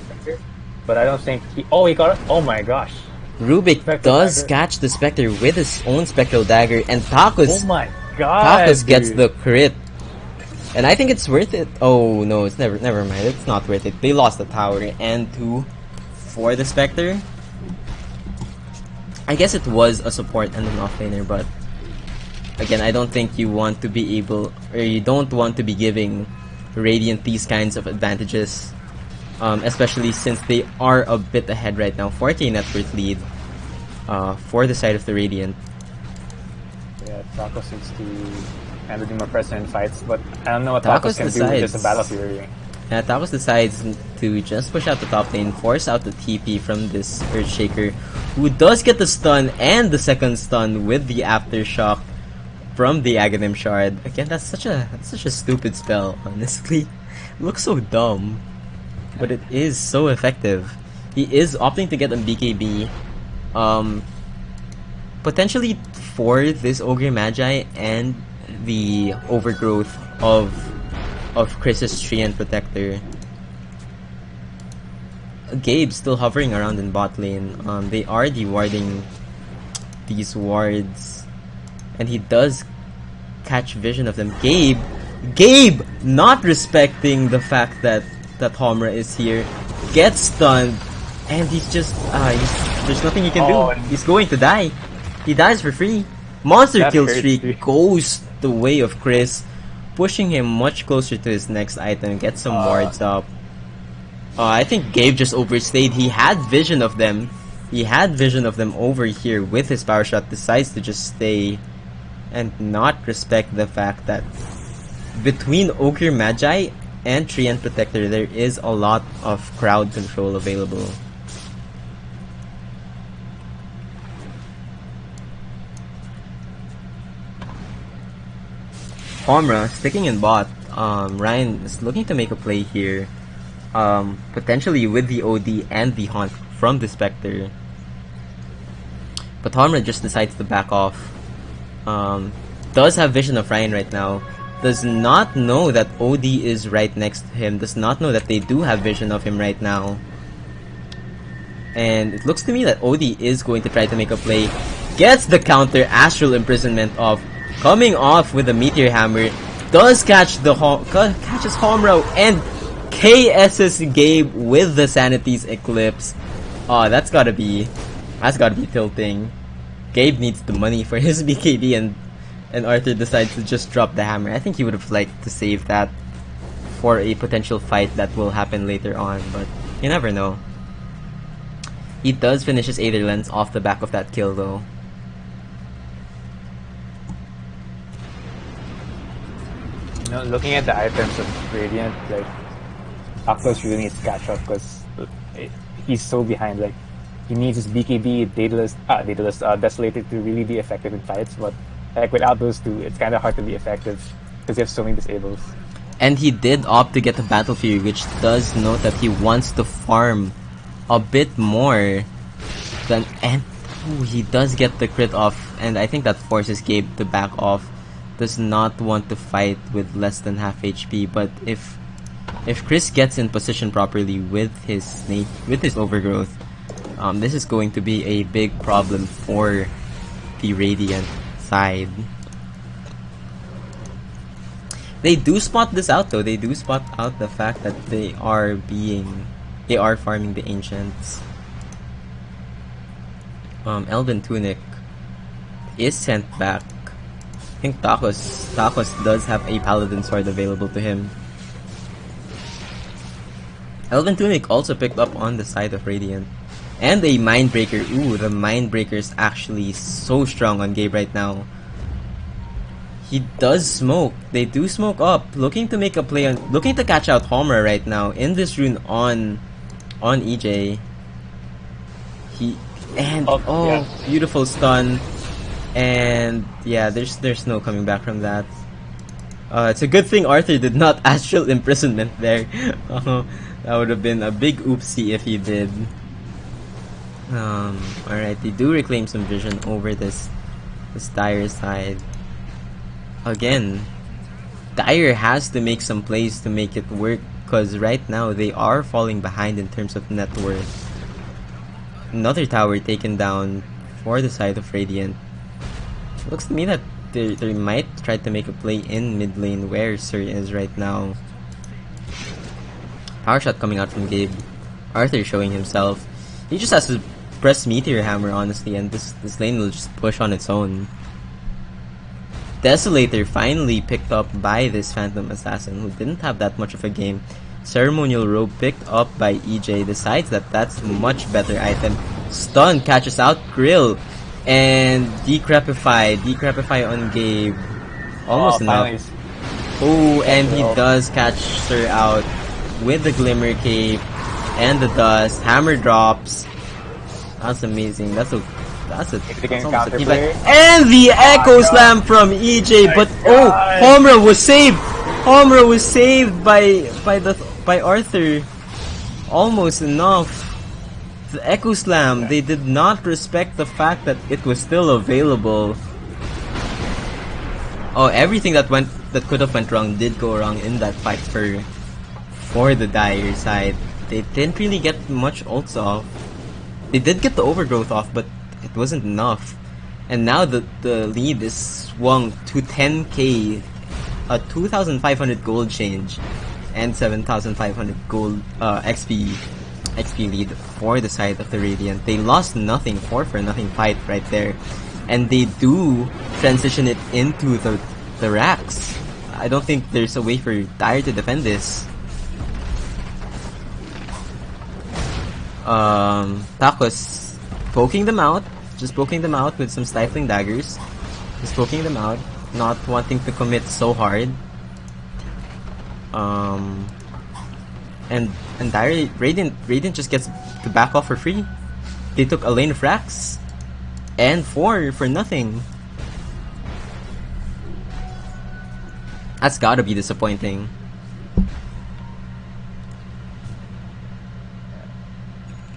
but I don't think he... Oh, he got it. Oh my gosh. Rubik Spectral does Dagger. catch the Spectre with his own Spectral Dagger, and Takus Oh my god. gets dude. the crit. And I think it's worth it. Oh no, it's never mind. It's not worth it. They lost the tower and 2 for the Spectre. I guess it was a support and an offlaner, but again, I don't think you want to be able, or you don't want to be giving Radiant these kinds of advantages, especially since they are a bit ahead right now. 4K net worth lead for the side of the Radiant. Yeah, Takos needs to handle more pressure in fights, but I don't know what Takos Takos can do with decides. just a Battle Fury. Takos decides to just push out the top lane, force out the TP from this Earthshaker, who does get the stun and the second stun with the Aftershock from the Aghanim Shard. Again, that's such a stupid spell, honestly. It looks so dumb, but it is so effective. He is opting to get a BKB, potentially for this Ogre Magi and the overgrowth of Chris's Treant Protector. Gabe still hovering around in bot lane. They are dewarding these wards, and he does catch vision of them. Gabe not respecting the fact that Homura is here, gets stunned, and he's just there's nothing he can Oh, do. He's going to die. He dies for free. Monster That kill hurts, streak dude. goes the way of Chris, pushing him much closer to his next item. Gets some wards up. I think Gabe just overstayed. He had vision of them. He had vision of them over here with his power shot. Decides to just stay and not respect the fact that between Ogre Magi and Treant Protector, there is a lot of crowd control available. Homura sticking in bot. Ryan is looking to make a play here. Potentially with the OD and the Haunt from the Spectre. But Homura just decides to back off. Does have vision of Ryan right now. Does not know that OD is right next to him. Does not know that they do have vision of him right now. And it looks to me that OD is going to try to make a play. Gets the counter Astral Imprisonment off. Coming off with the Meteor Hammer. Does catch the catches Homura and KS's Gabe with the Sanity's Eclipse. Oh, that's gotta be tilting. Gabe needs the money for his BKB, and Arthur decides to just drop the hammer. I think he would have liked to save that for a potential fight that will happen later on, but you never know. He does finish his Aether Lens off the back of that kill though. You know, looking at the items of Radiant, like, Aktos really needs to catch up because he's so behind. Like, he needs his BKB, Desolator to really be effective in fights, but like without those two, it's kind of hard to be effective because you have so many disables. And he did opt to get the Battle Fury, which does note that he wants to farm a bit more than, and he does get the crit off, and I think that forces Gabe to back off. Does not want to fight with less than half HP, but if Chris gets in position properly with his snake, with his overgrowth, this is going to be a big problem for the Radiant side. They do spot this out though. They do spot out the fact that they are farming the Ancients. Elven Tunic is sent back. I think Takos does have a Paladin Sword available to him. Elven Tunic also picked up on the side of Radiant. And a Mindbreaker. Ooh, the Mindbreaker is actually so strong on Gabe right now. He does smoke. They do smoke up. Looking to make a play on... Looking to catch out Homura right now in this rune on EJ. Yeah. Beautiful stun. And yeah, there's no coming back from that. It's a good thing Arthur did not astral imprisonment there. That would have been a big oopsie if he did. Alright, they do reclaim some vision over this Dire side. Again, Dire has to make some plays to make it work, because right now they are falling behind in terms of net worth. Another tower taken down for the side of Radiant. Looks to me that they might try to make a play in mid lane where Sir is right now. Power shot coming out from Gabe. Arthur showing himself. He just has to press Meteor Hammer, honestly, and this lane will just push on its own. Desolator finally picked up by this Phantom Assassin, who didn't have that much of a game. Ceremonial Robe picked up by EJ, decides that that's a much better item. Stun catches out Grill, and Decrepify on Gabe. Almost enough. Oh, and he does catch Sir out with the Glimmer Cape and the Dust. Hammer drops. That's amazing. That's almost a teabag. And the Echo Slam from EJ, but Homura was saved. Homura was saved by Arthur. Almost enough. The Echo Slam, they did not respect the fact that it was still available. Oh, everything that could have went wrong did go wrong in that fight for the Dire side. They didn't really get much ults off. They did get the Overgrowth off, but it wasn't enough. And now the lead is swung to 10k, a 2,500 gold change, and 7,500 gold XP lead for the side of the Radiant. They lost nothing for nothing fight right there, and they do transition it into the racks. I don't think there's a way for Dire to defend this. Tacos poking them out, just poking them out with some stifling daggers. Just poking them out, not wanting to commit so hard. And Dire Radiant just gets to back off for free. They took a lane of racks and 4 for nothing. That's gotta be disappointing.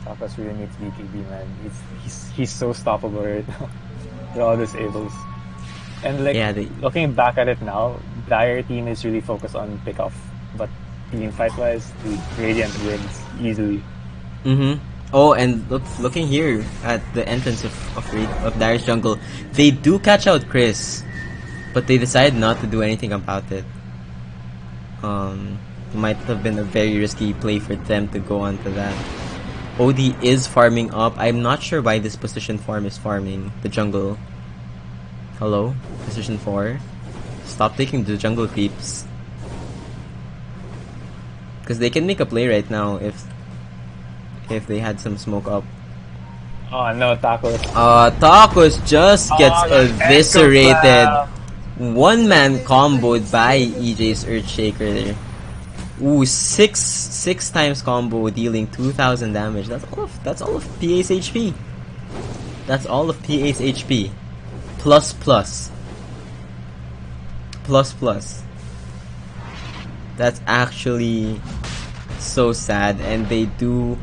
Tapas really needs BKB, man. He's so stoppable right now. With all disables. And like, yeah, looking back at it now, Dire team is really focused on pick off, but team fight wise, the Radiant wins easily. Oh, and looking here at the entrance of Dire's jungle, they do catch out Chris, but they decide not to do anything about it. Might have been a very risky play for them to go on to that. OD is farming up. I'm not sure why this position farm is farming the jungle. Hello? Position 4. Stop taking the jungle creeps. Because they can make a play right now if they had some smoke up. Oh no, Tacos. Tacos just gets eviscerated. One-man comboed by EJ's Earthshaker there. Ooh, six times combo dealing 2,000 damage. That's all of PA's HP. That's all of PA's HP. Plus. That's actually so sad, and they do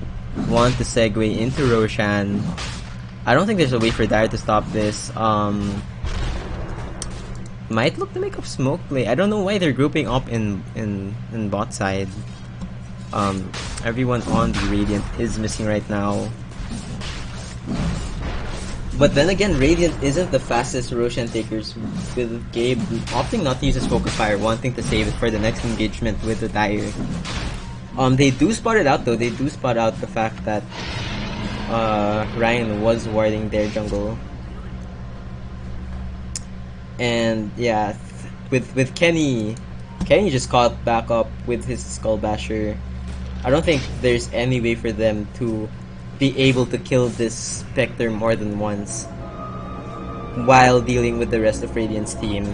want to segue into Roshan. I don't think there's a way for Dire to stop this. Might look to make up smoke play. I don't know why they're grouping up in bot side. Everyone on the Radiant is missing right now. But then again, Radiant isn't the fastest Roshan takers, with Gabe opting not to use his Focus Fire, wanting to save it for the next engagement with the Dire. They do spot it out though. They do spot out the fact that Ryan was warding their jungle. And yeah, with Kenny just caught back up with his Skull Basher. I don't think there's any way for them to be able to kill this Spectre more than once while dealing with the rest of Radiant's team.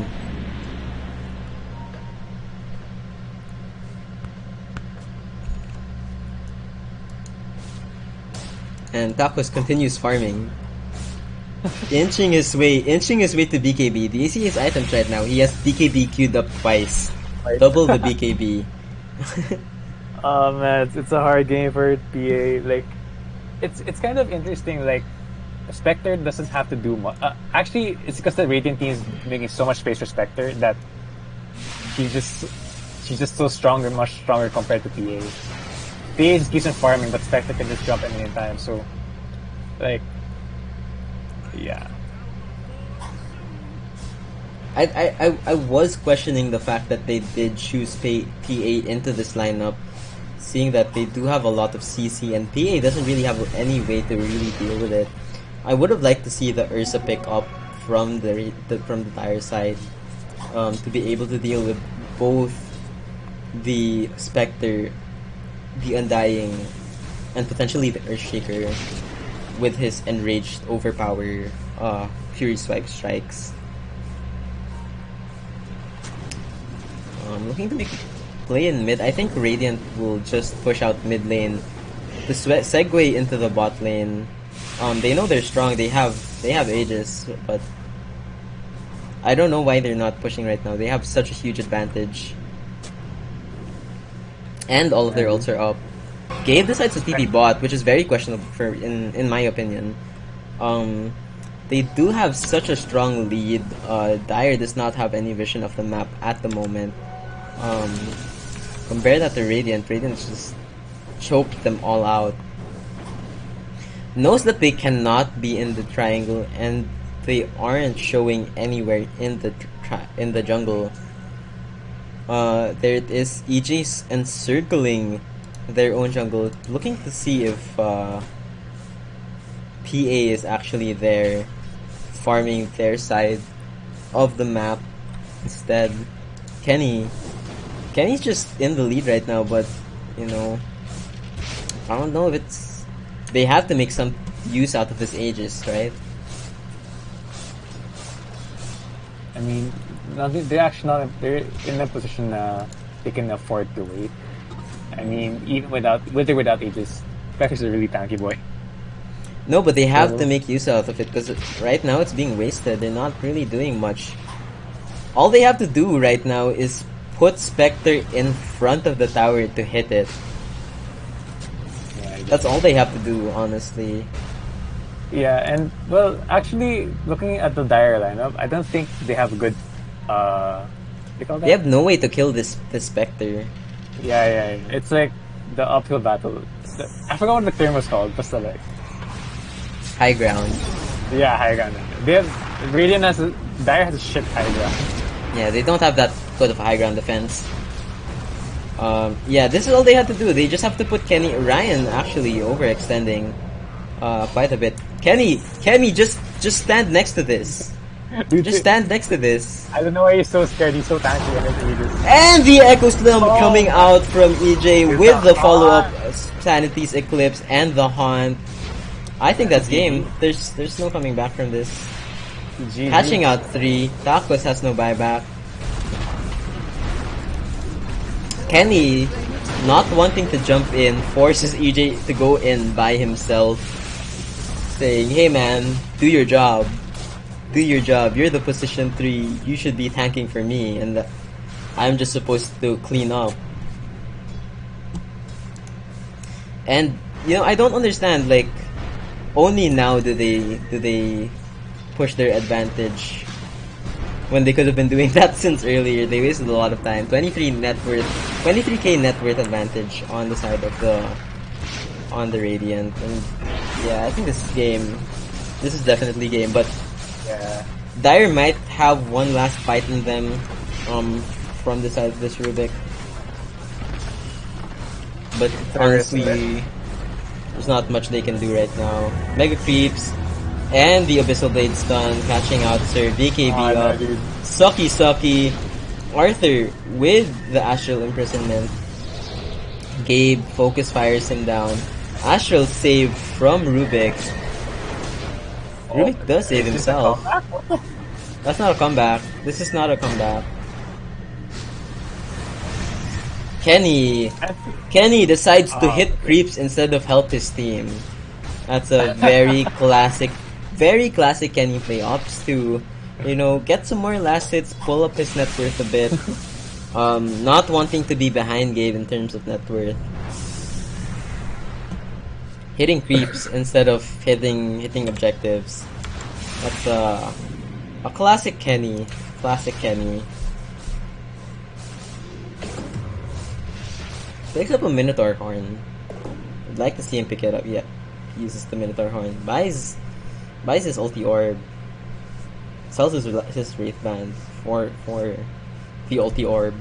And Tacos continues farming. inching his way to BKB. Do you see his items right now? He has BKB queued up twice. Double the BKB. Oh man, it's a hard game for PA. Like, it's kind of interesting. Like, Spectre doesn't have to do much. Actually, it's because the Radiant team is making so much space for Spectre that she's just so stronger, much stronger compared to PA. PA just keeps on farming, but Spectre can just jump any time. So, like, yeah. I was questioning the fact that they did choose PA into this lineup, seeing that they do have a lot of CC and PA doesn't really have any way to really deal with it. I would have liked to see the Ursa pick up from the Dire side, to be able to deal with both the Spectre, the Undying, and potentially the Earthshaker with his enraged overpower Fury Swipe strikes. Looking to make play in mid. I think Radiant will just push out mid lane to segue into the bot lane. They know they're strong. They have Aegis, but I don't know why they're not pushing right now. They have such a huge advantage, and all of their ults are up. Gabe decides to TP bot, which is very questionable in my opinion. They do have such a strong lead. Dire does not have any vision of the map at the moment. Compare that to Radiant. Radiant just choked them all out. Knows that they cannot be in the triangle, and they aren't showing anywhere in the jungle. There it is. EJ's encircling their own jungle, looking to see if PA is actually there, farming their side of the map. Instead, Kenny's just in the lead right now, but you know, I don't know if it's. They have to make some use out of his Aegis, right? I mean, they're actually not. They're in a position they can afford to wait. I mean, even with or without Aegis, Spectre's a really tanky boy. No, but they have to make use out of it because right now it's being wasted. They're not really doing much. All they have to do right now is put Spectre in front of the tower to hit it. Yeah, That's all they have to do, honestly. Yeah, and well, actually, looking at the Dire lineup, I don't think they have good. They call that? They have no way to kill this Spectre. Yeah. It's like the uphill battle. I forgot what the term was called, but still like. High ground. Yeah, high ground. They have Dire has a shit high ground. Yeah, they don't have that good of a high ground defense. Yeah, this is all they have to do. They just have to put Ryan actually overextending quite a bit. Kenny, just stand next to this. Dude, Just stand next to this. I don't know why he's so scared. He's so tanky and everything. And the Echo Slam coming out from EJ with the follow-up Sanity's Eclipse and the Haunt. I think that's game. There's no coming back from this. GG. Catching out 3. Tacos has no buyback. Kenny, not wanting to jump in, forces EJ to go in by himself, saying, "Hey man, do your job. Do your job. You're the position 3. You should be tanking for me, and I'm just supposed to clean up." And you know, I don't understand. Like, only now do they push their advantage when they could have been doing that since earlier. They wasted a lot of time. 23k net worth advantage on the side of the Radiant, and yeah, I think this is definitely game, but. Yeah. Dire might have one last fight in them from the side of this Rubik. But honestly, there's not much they can do right now. Mega Creeps and the Abyssal Blade stun catching out Sir. BKB up. Sucky. Arthur with the Astral Imprisonment. Gabe focus fires him down. Astral save from Rubik. Rubik does save Is this a himself. comeback? That's not a comeback. This is not a comeback. Kenny decides to hit creeps instead of help his team. That's a very classic Kenny play. Opts to, get some more last hits, pull up his net worth a bit. Not wanting to be behind Gabe in terms of net worth. Hitting creeps instead of hitting objectives. That's a classic Kenny. Classic Kenny. Picks up a Minotaur horn. I'd like to see him pick it up. Yeah, he uses the Minotaur horn. Buys his ulti orb. Sells his Wraith Band for the ulti orb.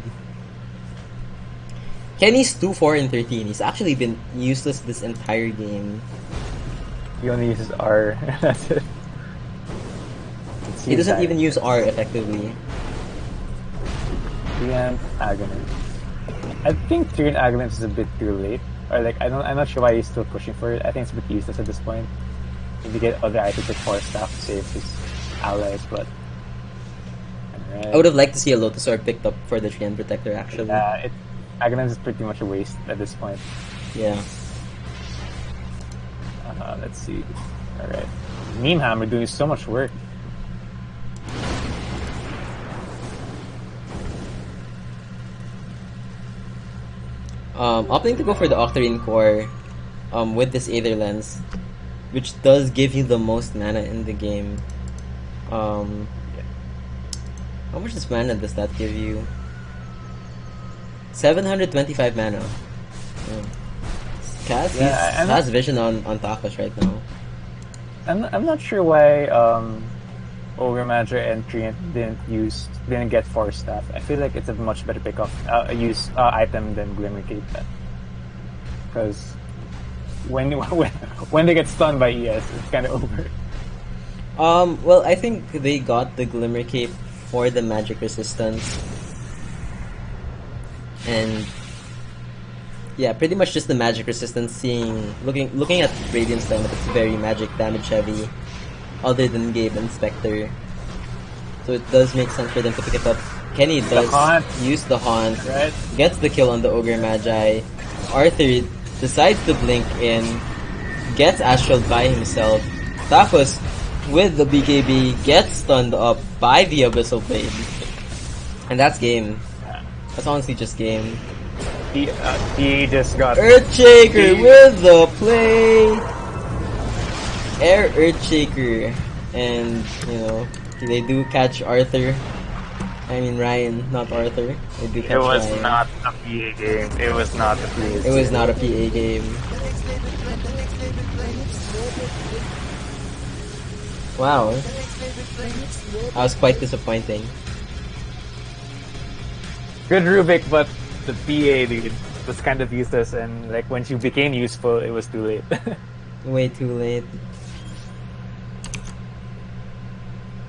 Kenny's 2-4 and 13. He's actually been useless this entire game. He only uses R. That's it. He doesn't even use R effectively. Treant Aghanim. I think Treant Aghanim is a bit too late. Or I'm not sure why he's still pushing for it. I think it's a bit useless at this point. If you get other items like Force Staff to save his allies, but... Alright. I would have liked to see a Lotus Orb picked up for the Treant Protector actually. Aghanim is pretty much a waste at this point. Yeah. Let's see. Alright. Meme Hammer doing so much work. Opting to go for the Octarine Core with this Aether Lens, which does give you the most mana in the game. How much mana does that give you? 725 mana. Kaz has vision on Takas right now. I'm not sure why Ogre Manager and Treant didn't get Force Staff. I feel like it's a much better pickup item than Glimmer Cape. Because when they get stunned by ES, it's kind of over. Well, I think they got the Glimmer Cape for the magic resistance, and yeah, pretty much just the magic resistance. Looking at Radiant's lineup, it's very magic damage heavy, other than Gabe and Spectre. So it does make sense for them to pick it up. Kenny does use the haunt, right? Gets the kill on the Ogre Magi. Arthur decides to blink in, gets Astral by himself. Takos with the BKB gets stunned up by the Abyssal Blade. And that's game. That's honestly just game. He just got Earthshaker with the play! Air Earthshaker. And, they do catch Arthur. I mean Ryan, not Arthur. They do catch Ryan. Not a PA game. It was not a PA game. It was not a PA game. Wow. That was quite disappointing. Good Rubik, but the PA dude was kind of useless, and when she became useful, it was too late. Way too late.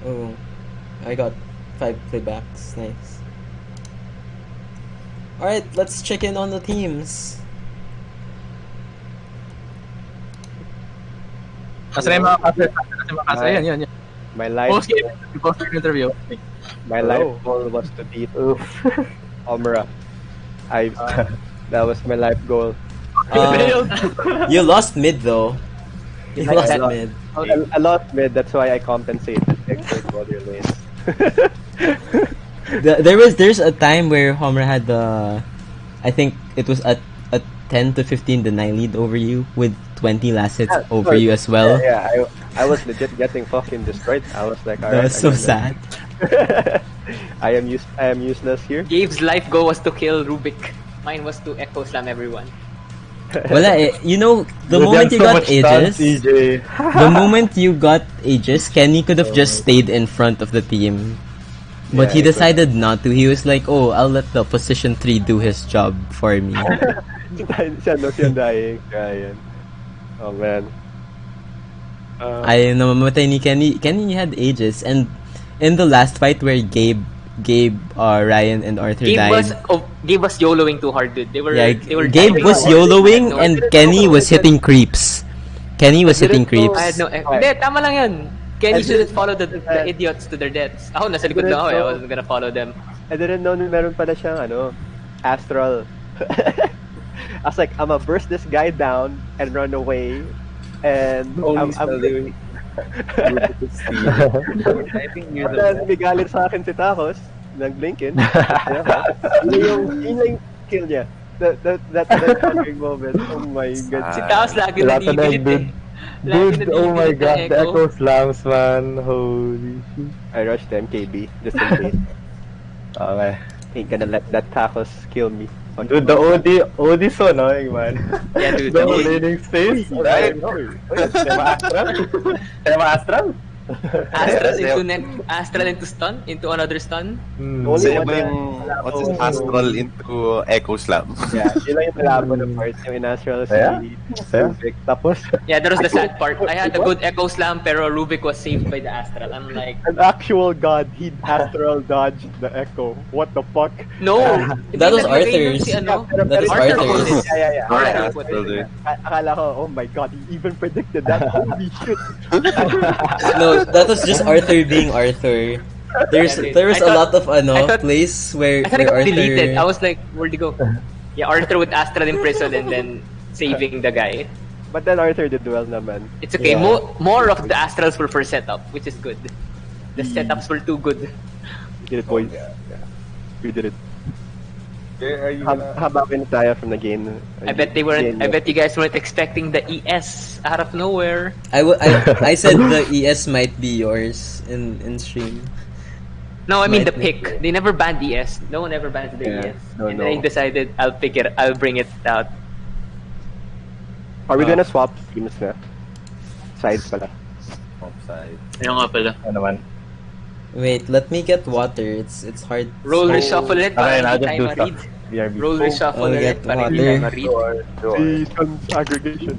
Oh, I got 5 playbacks. Nice. Alright, let's check in on the teams. Kasi mga kasi yan. My life Post-game interview. My life goal was to beat Almera. That was my life goal. You lost mid though. You lost mid. I lost mid, that's why I compensated extra all your lanes. There's a time where Homer had I think it was a 10 to 15 deny lead over you with 20 last hits over you as well. Yeah, I was legit getting fucking destroyed. I was like, alright. That was so sad. I am useless here. Gabe's life goal was to kill Rubik. Mine was to Echo Slam everyone. Wala the moment you got Aegis, the moment you got Aegis, Kenny could have just stayed in front of the team. But he decided not to. He was like, oh, I'll let the position 3 do his job for me. Siya dying. Oh man. Ayaw na mamatay ni Kenny. Kenny had Aegis, and in the last fight where Gabe Gabe, Ryan, and Arthur died. Gabe was YOLOing too hard, dude. They were Gabe diving was hard. YOLOing and Kenny was hitting creeps. Kenny was hitting creeps. I had no... Hindi, tama lang yun. Kenny shouldn't follow the idiots to their deaths. Ako, nasa likod lang ako. I wasn't gonna follow them. I didn't know meron pala siyang astral. I was like, I'm gonna burst this guy down and run away. And Only I'm doing. I think you're the bigalit sa akin si Tacos ng Blinken. Yun yung kill niya. That moment. Oh my god. Si Taos lagi Wala ka na, nadidilit eh. Dude, oh my god, the echo slams, man. Holy shit. I rushed MKB just in case. Okay. Ain't gonna let that Tacos kill me. Dude, the OD so annoying, man. Yeah, dude. The leading space. Right? Tema Astral? Astral into stun? Into another stun? Only Same one yung what's his Astral into Echo Slam. Yeah, yun lang yung malabo na part. Yung in-astral si Rubik. Tapos, Yeah, that was the sad part. I had a good Echo Slam, pero Rubik was saved by the Astral. I'm like, an actual god, he astral dodged the echo. What the fuck? no! That was Nilagay nun Arthur's. si ano. That is Arthur Arthur's. put it. Yeah. Arthur put Astral, it. dude. Akala ko, oh my god, he even predicted that. Holy shit. No, that was just Arthur being Arthur. There was I a lot thought- of place where I thought it got Arthur deleted. I was like, where'd he go? Yeah, Arthur with Astral in prison and then saving the guy. But then Arthur did well naman. It's okay. Yeah. More of the Astrals were for setup, which is good. The setups were too good. We did it, boys. We did it. Are you Habawin tayo from the game. I bet they weren't. I bet you guys weren't expecting the ES out of nowhere. I said the ES might be yours in stream. No, I mean the Might be. pick. They never banned ES. No one ever bans the Yeah, ES. no, and no. I decided I'll pick it. I'll bring it out. Are we gonna swap teams na? Sides pala. Offside. Ayun nga pala. Ano naman? Wait, let me get water. It's hard. Roll reshuffle ulit Okay, para I'll hindi just tayo do ma-read. stuff. BRB. Roll reshuffle I'll ulit get para hindi water. tayo ma-read. Seasons aggregation.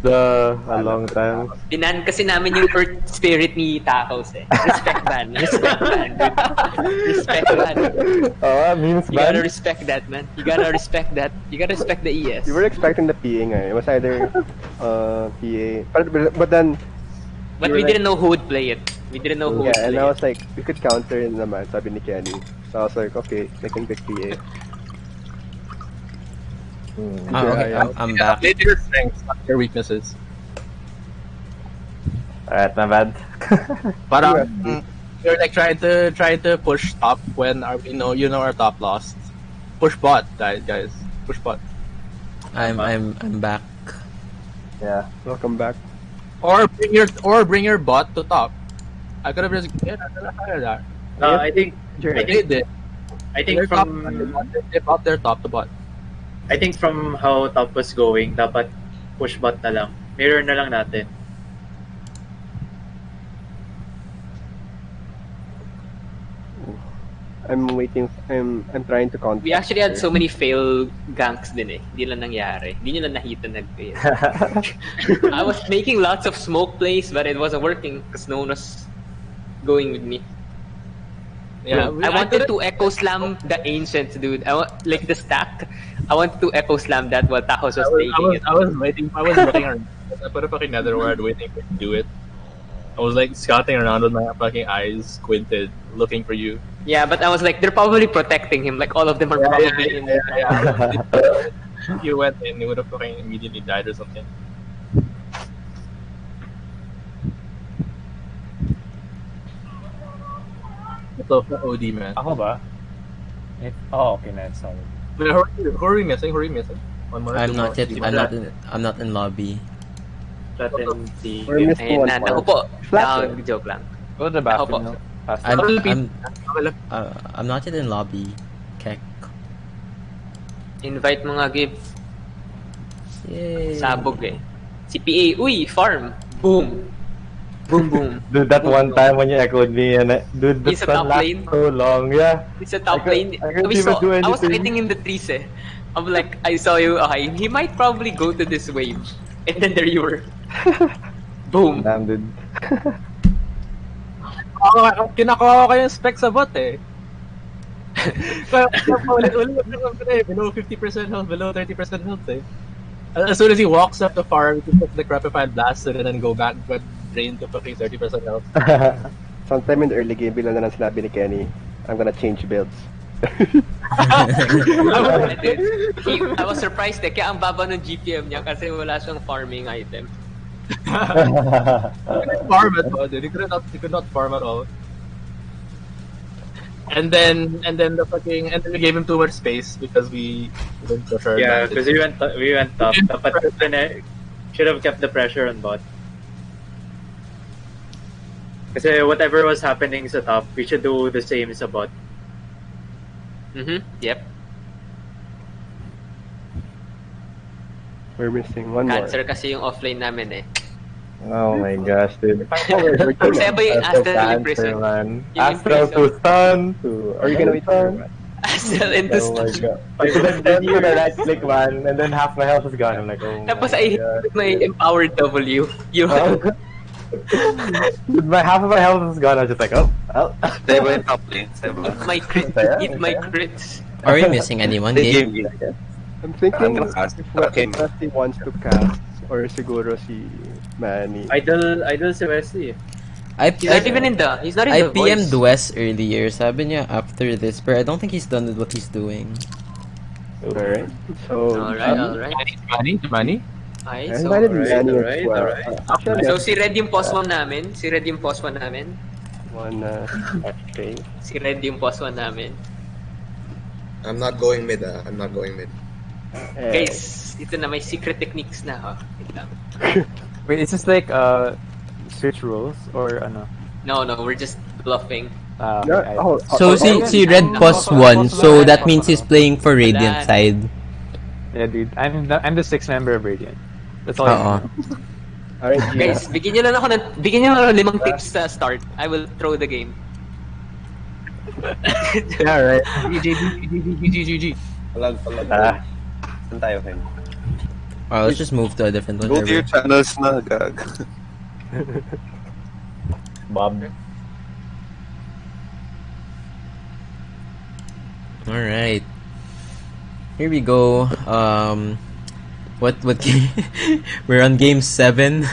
a long time. Binan kasi namin yung Earth Spirit ni Tacos eh. Respect ban. Respect ban. Respect ban. Oh, memes You gotta ban. respect that, man. You gotta respect that. You gotta respect the ES. You were expecting the PA nga. It was either PA. But then, But you we were didn't know who would play it. We didn't know who would yeah, and play I it. was like, we could counter in naman, sabi ni Kenny. So I was like, okay, I can pick PA. Okay, I'm back. Play to your strengths, not your weaknesses. Alright, my bad. Parang you're like trying to push top when you know our top lost. Push bot, guys. Push bot. I'm back. Yeah. Welcome back. Or bring your bot to top. I could have just that. I think They did. I think from they bought their top to bot. I think from how top was going, dapat push bot na lang. Mirror na lang natin. I'm waiting. I'm trying to contact. We actually had so many fail ganks din eh. Hindi lang nangyari. Hindi nyo lang nakita nag-fail. I was making lots of smoke plays but it wasn't working because no one was going with me. Yeah, I wanted to echo slam the ancients, dude. Like the stack. I wanted to echo slam that while Tacos was taking it. I was waiting. I was looking around. I put a fucking netherward waiting for you to do it. I was like scouting around with my fucking eyes squinted, looking for you. Yeah, but I was like, they're probably protecting him. Like all of them are probably in there. You went in, you would have fucking immediately died or something. So, OD man. Ako ba? Okay na, sorry. Wait, who are we missing? Who are we missing? One more. I'm two not more. yet. I'm not in lobby. Natin si... We're missing Ayun one na, more. naku po. Flat. Joke lang. Go to the Ako po. bathroom now. I'm not yet in lobby. Kek. Invite mga give. Yay. Sabog eh. Si PA, uy, farm. Boom. Boom, boom. Dude, that one time when you echoed me and dude, the He's a sun top lane. lasted so long. Yeah. It's a top I lane. couldn't even do I was anything. hiding in the trees eh. I'm like, I saw you, okay, he might probably go to this wave. And then there you were. Boom. Damn, dude. Kinakuha ko kayong specs sa bot eh. Kaya ulit below 50% health, below 30% health eh. As soon as he walks up the farm, he puts the Crepified Blast and then go back but drain to fucking 30% health. Sometime in the early game, bilang na lang sinabi ni Kenny, I'm gonna change builds. I was surprised eh, kaya ang baba ng GPM niya kasi wala siyang farming item. He couldn't farm at all, dude. He could not farm at all. And then we gave him too much space because we didn't push our Yeah, advantage. because we went top. Dapat should have kept the pressure on bot. Kasi whatever was happening sa top, we should do the same sa bot. Yep. We're missing one more. Cancer kasi yung offlane namin eh. Oh my gosh, dude. Seba yung Astral Prison. Man. Yung Astral to imprison. stun to... Are you gonna wait for what? Astral into Oh my stun. god. I could have done to the right click, man, and then half my health is gone. I'm like, oh Tapos my I hit god. with my empowered W. Yung Dude, half of my health is gone. I was just like, oh, well. Sebo yung top lane. Sebo. my crit, hit my crits. Are we missing anyone? They Gabe? gave me. I'm thinking I'm gonna cast. if Okay. Wesley wants to cast, or siguro si Manny. Idol si Wesley. He's not even in the. He's not in I the PM'd voice. Wes earlier. Sabi niya after this, but I don't think he's done with what he's doing. Alright. So, Alright. Money? Okay, I so, invited alright, Manny alright, as well. alright. Actually, so si Red yung post 1 namin. Si Red yung post 1 namin. one okay. Si Red yung post 1 namin. I'm not going mid. I'm not going mid. Guys, ito na may secret techniques na ha. Wait lang. Wait, is this like switch rules or ano? No, we're just bluffing. So si Red post 1, so that means he's playing for Radiant side. Yeah, dude. I'm the 6th member of Radiant. That's all. I know. Alright, Guys, bigyan niyo lang ako ng 5 tips sa start. I will throw the game. Yeah, right. GG. Palag. Saan tayo, Ken? Alright, let's just move to a different one. Go to your channels na, gag. Bob. Alright. Here we go. What game? We're on game 7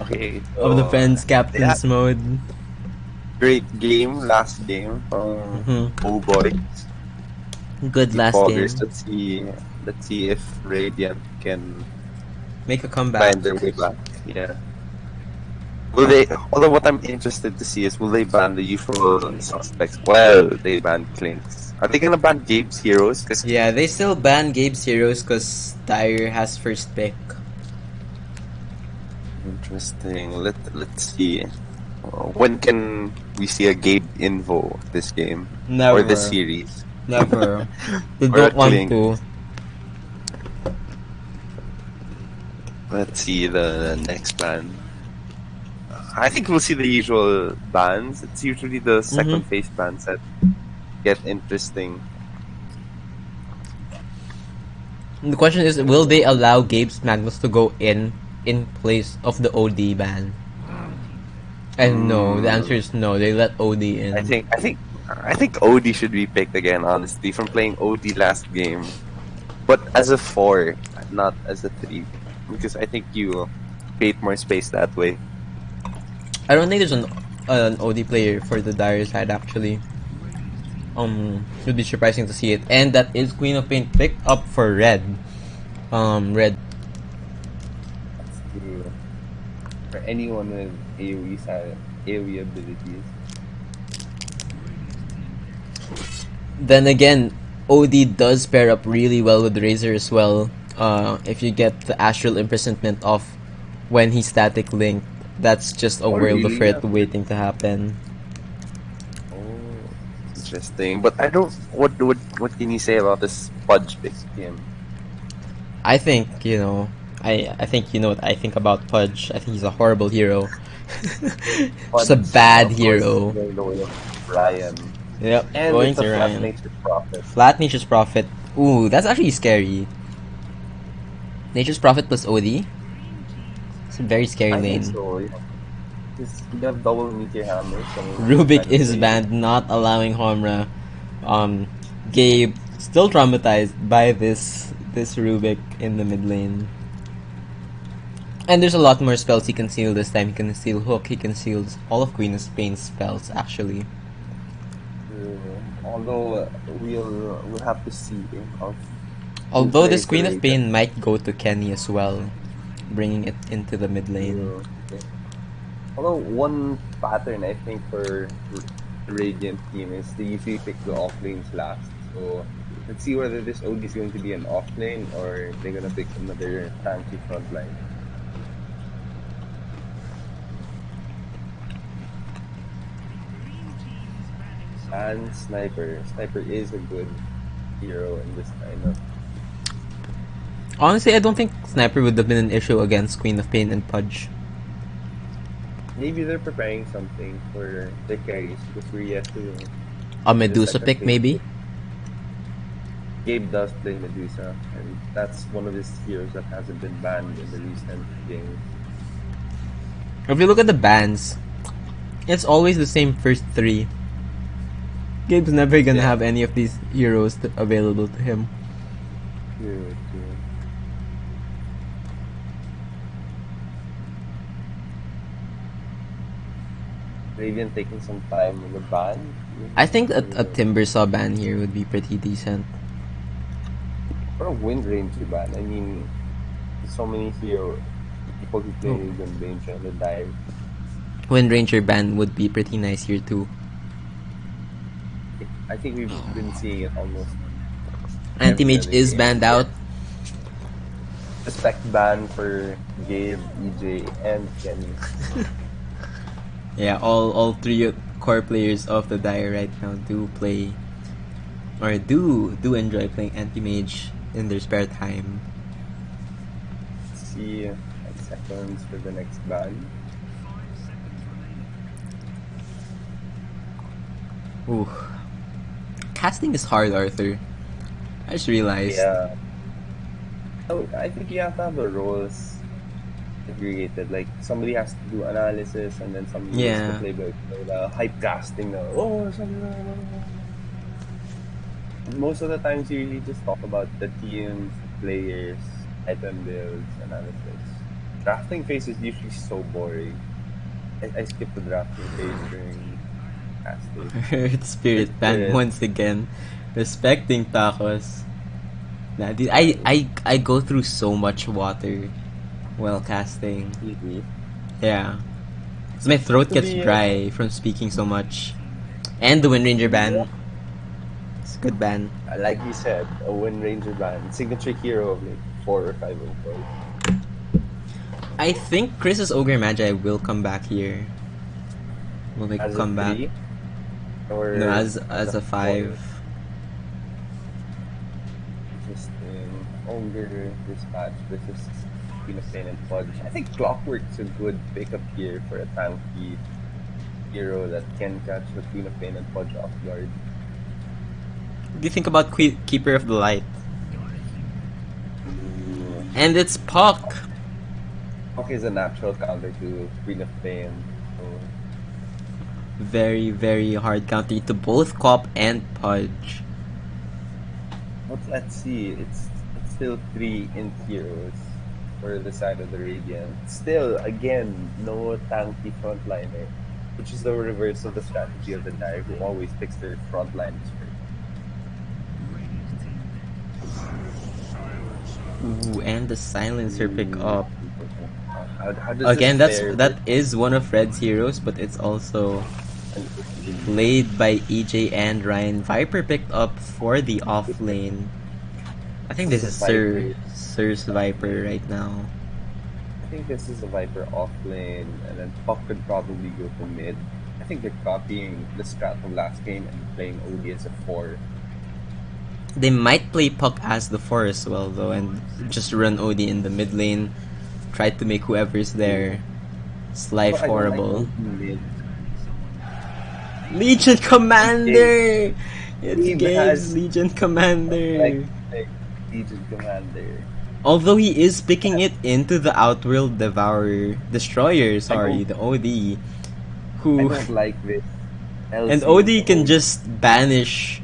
Okay. of the Friends Captain's mode. Great game, last game from Oh Boy. Good last Poggers. game. Let's see if Radiant can Make a comeback. find their way back. Yeah. Will they? Although what I'm interested to see is will they ban the usual suspects? Well, they ban Clinks. Are they gonna ban Gabe's heroes? Cause Yeah, they still ban Gabe's heroes because Dire has first pick. interesting. Let's see. When can we see a Gabe invo this game Never. or this series? Never. They Or don't want Clink. to. Let's see the next ban. I think we'll see the usual bans. It's usually the second phase bans that get interesting. The question is, will they allow Gabe's Magnus to go in place of the OD ban? And no, the answer is no. They let OD in. I think OD should be picked again. Honestly, from playing OD last game, but as a 4, not as a 3, because I think you create more space that way. I don't think there's an OD player for the Dire side actually. It would be surprising to see it. And that is Queen of Pain picked up for Red. Red. For anyone with AoE abilities. Then again, OD does pair up really well with Razor as well. If you get the Astral Imprisonment off when he's static linked, that's just a world of hurt waiting to happen. Interesting, but I don't. What can you say about this Pudge pick game? I think I think you know what I think about Pudge. I think he's a horrible hero. Just a bad hero. Ryan. Yep, And going it's a to Flat Ryan. Nature's Prophet. Flat Nature's Prophet. Ooh, that's actually scary. Nature's Prophet plus OD. It's a very scary I lane. think so. Yeah. You have double meteor hammers. Rubik is banned, not allowing Homra. Gabe still traumatized by this Rubik in the mid lane. And there's a lot more spells he can seal this time. He can seal Hook, he can seal all of Queen of Pain's spells actually. Although we'll have to see of. Although this Queen of Pain might go to Kenny as well, bringing it into the mid lane. Although one pattern I think for the Radiant team is they usually pick the off lanes last. So let's see whether this OD is going to be an off lane or they're gonna pick another tanky front line. And Sniper. Sniper is a good hero in this lineup. Honestly, I don't think Sniper would have been an issue against Queen of Pain and Pudge. Maybe they're preparing something for the carries because we're yet to. A Medusa pick maybe? Gabe does play Medusa, and that's one of his heroes that hasn't been banned in the recent games. If you look at the bans, it's always the same first 3. Gabe's never gonna have any of these heroes available to him. True. Radiant taking some time in the ban. I think a Timbersaw ban here would be pretty decent. Or a Wind Ranger ban. I mean, so many people who play Wind Ranger on the dive. Wind Ranger ban would be pretty nice here too. I think we've been seeing it almost. Anti-Mage is banned out. Respect ban for Gabe, EJ, and Kenny. Yeah, all 3 core players of the Dire right now do play or do enjoy playing Anti-Mage in their spare time. Let's see 5 seconds for the next ban. Ooh. Casting is hard, Arthur. I just realized. Yeah. So I think you have to have the roles segregated. Like somebody has to do analysis, and then somebody has to Yeah. play the hype casting. Most of the times, you really just talk about the teams, players, item builds, analysis. Drafting phase is usually so boring. I skip the drafting phase during casting. Earth Spirit Band Spirit. once again. Respecting tacos. Nah, dude, I go through so much water while casting. Mhm. Yeah. 'Cause my throat To gets be, dry from speaking so much. And the Wind Ranger ban. It's a good ban. Like you said, a Wind Ranger band, signature hero of like 4 or 5 overall. I think Chris's Ogre Magi will come back here. Will make a As a comeback. 3? Or No, as a 5. 4? Interesting. Ogre Dispatch versus Queen of Pain and Fudge. I think Clockwork's a good pickup here for a tanky hero that can catch the Queen of Pain and Fudge off guard. What do you think about Keeper of the Light? And it's Puck. Puck is a natural counter to Queen of Pain. So Very, very hard counter to both Cop and Pudge. but let's see. It's still 3 int heroes for the side of the Radiant. Still, again, no tanky frontliner, which is the reverse of the strategy of the Dire, who always picks their frontliners first. Ooh, and the Silencer pick up. How does Again, this fare that is one of Red's heroes, but it's also with- played by EJ and Ryan. Viper picked up for the off lane. I think this is Sir's Viper right now. I think this is a Viper off lane, and then Puck could probably go to mid. I think they're copying the strat from last game and playing OD as a 4. They might play Puck as the 4 as well, though, and just run OD in the mid lane. Try to make whoever's there life But I don't horrible. like OD mid. Legion Commander! It's He Gabe's has- Legion Commander. Like Legion Commander. Although he is picking it into the Outworld Destroyer, sorry, don't- the OD. I Who don't like this. and LC OD can OD. just banish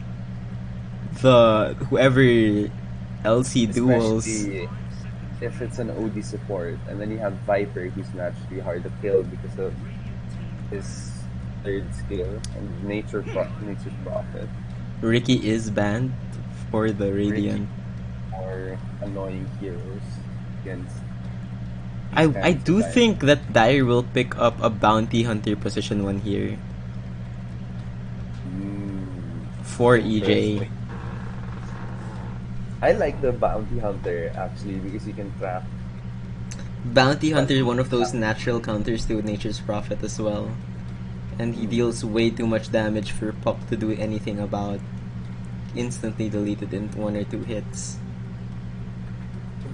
the whoever LC duels. Especially if it's an OD support, and then you have Viper, who's naturally hard to kill because of his third skill and Nature's Prophet, Ricky is banned for the Radiant. or annoying heroes against. I do think that Dire will pick up a Bounty Hunter position 1 here for EJ. Interesting. I like the Bounty Hunter actually because you can trap. Bounty Hunter is one of those natural counters to Nature's Prophet as well. And he deals way too much damage for Puck to do anything about. Instantly deleted in 1 or 2 hits.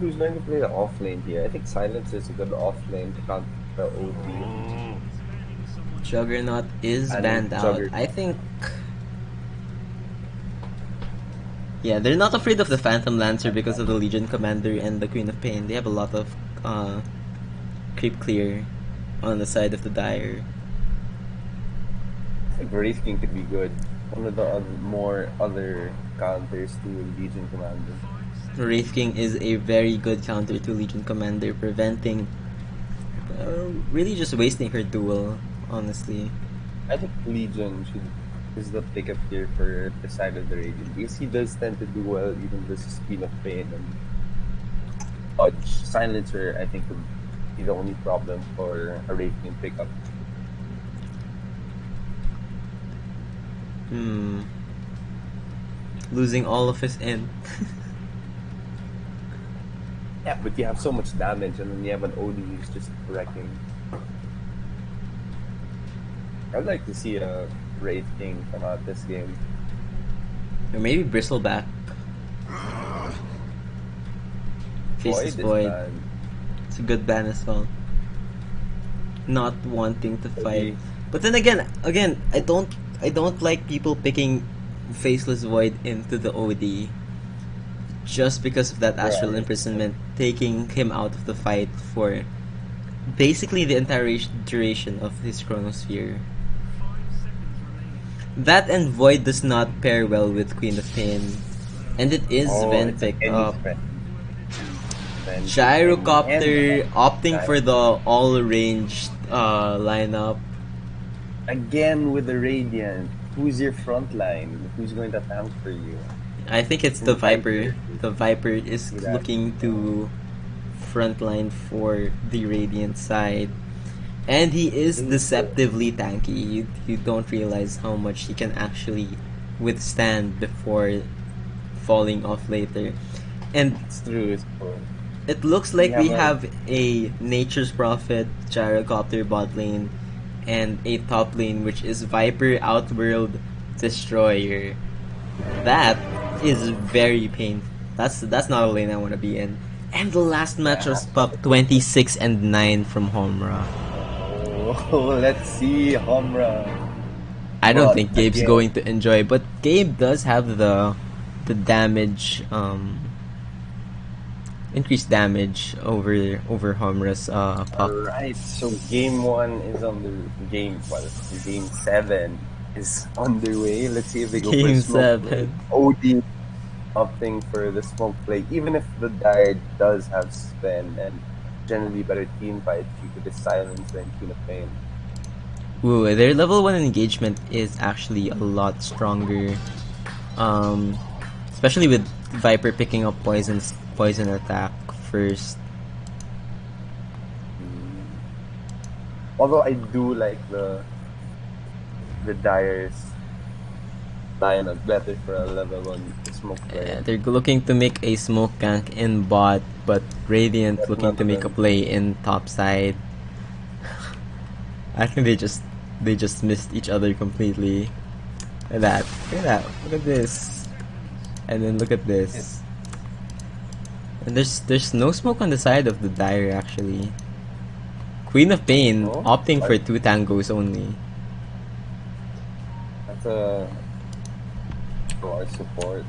Who's going to play the off lane here? I think Silence is a good off lane to counter the OD. Juggernaut is And banned out. Juggernaut. I think. Yeah, they're not afraid of the Phantom Lancer because of the Legion Commander and the Queen of Pain. They have a lot of creep clear on the side of the Dire. I think Wraith King could be good. One of the other counters to Legion Commander. Wraith King is a very good counter to Legion Commander, preventing. Really just wasting her duel, honestly. I think Legion is the pickup here for the side of the Radiant because he does tend to do well even versus Queen of Pain and Dodge. Silencer, I think, would be the only problem for a Wraith King pickup. Losing all of his end. Yeah, but you have so much damage and then you have an OD who's just wrecking. I'd like to see a Wraith King come out this game. Or maybe Bristleback. Faces is Void. bad. It's a good ban as well. Not wanting to fight. Okay. But then again, I don't like people picking Faceless Void into the OD. just because of that astral imprisonment, taking him out of the fight for basically the entire duration of his chronosphere. That and Void does not pair well with Queen of Pain. And it is Ven picked up. Gyrocopter opting for the all-ranged lineup. Again with the Radiant. Who's your front line? Who's going to tank for you? I think it's the Viper. The Viper is looking to frontline for the Radiant side. And he is deceptively tanky. You don't realize how much he can actually withstand before falling off later. And It's true. it looks like we have a Nature's Prophet Gyrocopter bot lane and a top lane which is Viper Outworld Destroyer. That is very painful. That's not a lane I want to be in. And the last match was Puck 26 and 9 from Homra. Oh, let's see Homra. I don't But think Gabe's again- going to enjoy, but Gabe does have the damage, increased damage over Homra's Puck. Alright, so game 1 is on the game 7 is underway. Let's see if they go Game for smoke 7. play. OD opting for the smoke play, even if the Dire does have spin and generally better team fight due to the silence than Queen of Pain. Ooh, their level 1 engagement is actually a lot stronger. Especially with Viper picking up poison attack first. Although I do like the Dire's lineup better for a level 1 smoke play. They're looking to make a smoke gank in bot, but Radiant That's looking not to make a bad. play in top side. I think they just missed each other completely. Look at that. Look at this. And then look at this. And there's no smoke on the side of the Dire actually. Queen of Pain Oh, opting for what? 2 tangos only. That's a our support.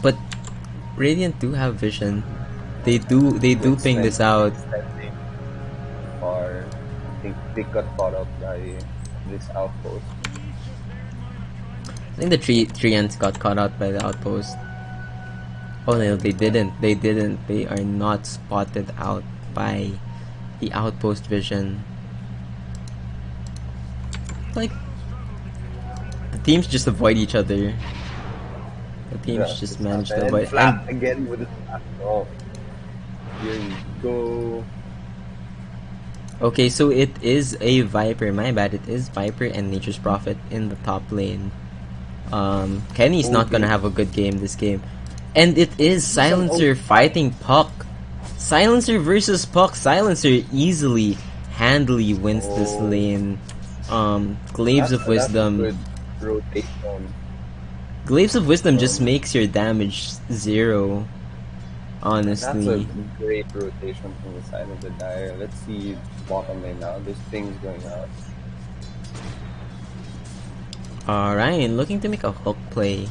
But Radiant do have vision. They do ping this out. Far, I think they got caught up by this outpost. I think the Treants got caught out by the outpost. Oh no, they didn't. They didn't. They are not spotted out by the outpost vision. Like, the teams just avoid each other. The teams just manage to avoid. Flat again with the flat. Oh, here you go. Okay, so it is a Viper. My bad. It is Viper and Nature's Prophet in the top lane. Kenny's not gonna have a good game this game. And it is Silencer fighting Puck. Silencer versus Puck. Silencer easily, handily wins this lane. Glaives of Wisdom. That's a good rotation. Glaives of Wisdom just makes your damage 0. That's a Honestly. great rotation from the side of the Dire. Let's see bottom lane now. There's things going out. Ryan looking to make a hook play.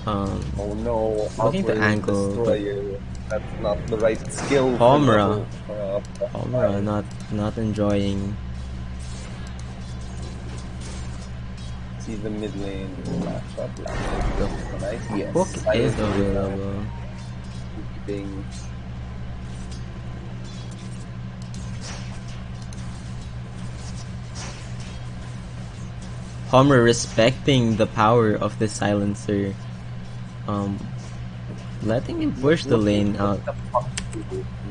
Oh no, Looking to Outward angle, Destroyer. That's not the right skill. for Homra. the- Homra not enjoying. See the mid lane matchup. Nice. Yes. Hook is Silence available. Keeping Homer respecting the power of the silencer. Letting him push the lane out.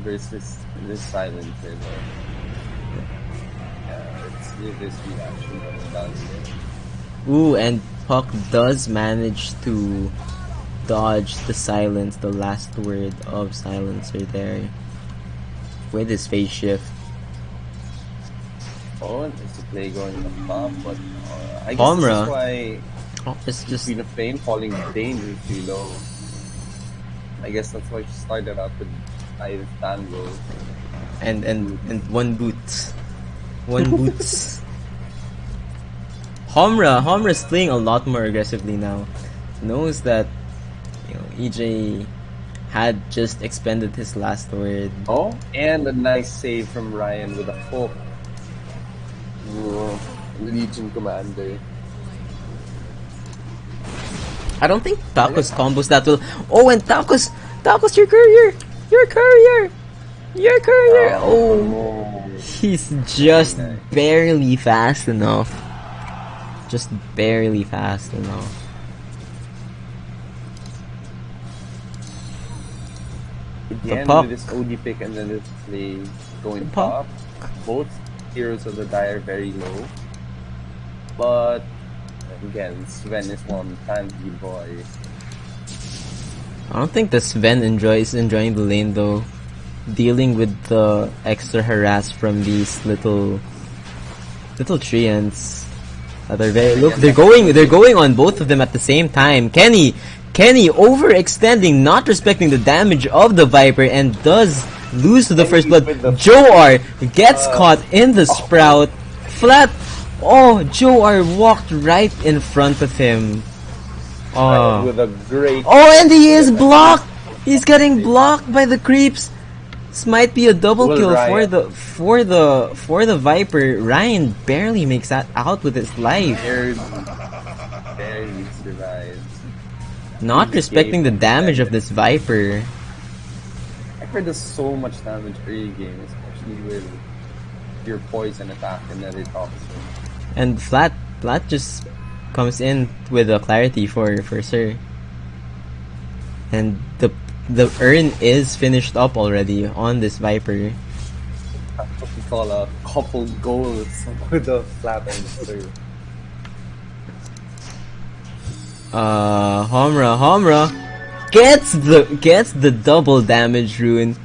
versus this silencer. Though. Yeah, let's see this reaction going down here. Ooh, and Puck does manage to dodge the silence, the last word of silencer there. With his phase shift. Oh, there's a play going up top, but I guess Homra. this is why Oh, it's just Queen of Pain falling dangerously low. I guess that's why she started out with 5 tangos. and one boot. One boots. Homra's playing a lot more aggressively now. Knows that EJ had just expended his last word. Oh, and a nice save from Ryan with a hook. Legion Commander. I don't think Tacos combos that well. Oh, and Tacos, your courier! Your courier! Your courier! Oh, he's just barely fast enough. Just barely fast enough. Again, puck. with this OD pick and then this play going puck. top. Both heroes of the die are very low. But again, Sven is one tanky boy. I don't think the Sven is enjoying the lane though. Dealing with the extra harass from these little treants. They're very look. They're going on both of them at the same time. Kenny overextending, not respecting the damage of the Viper, and does lose to the first blood. Joe R gets caught in the sprout. Flat. Oh, Joe R walked right in front of him. Oh, With a great. oh, and he is blocked. He's getting blocked by the creeps. This might be a double Well, kill Ryan. for the Viper. Ryan barely makes that out with his life. Barely survives. Not respecting the damage of this Viper. Viper does so much damage early game, especially with your poison attack and then it toxin. And Flat just comes in with a clarity for Sir. And the urn is finished up already on this Viper. That's what we call a couple goals with the flat and serve. Homra gets the double damage rune,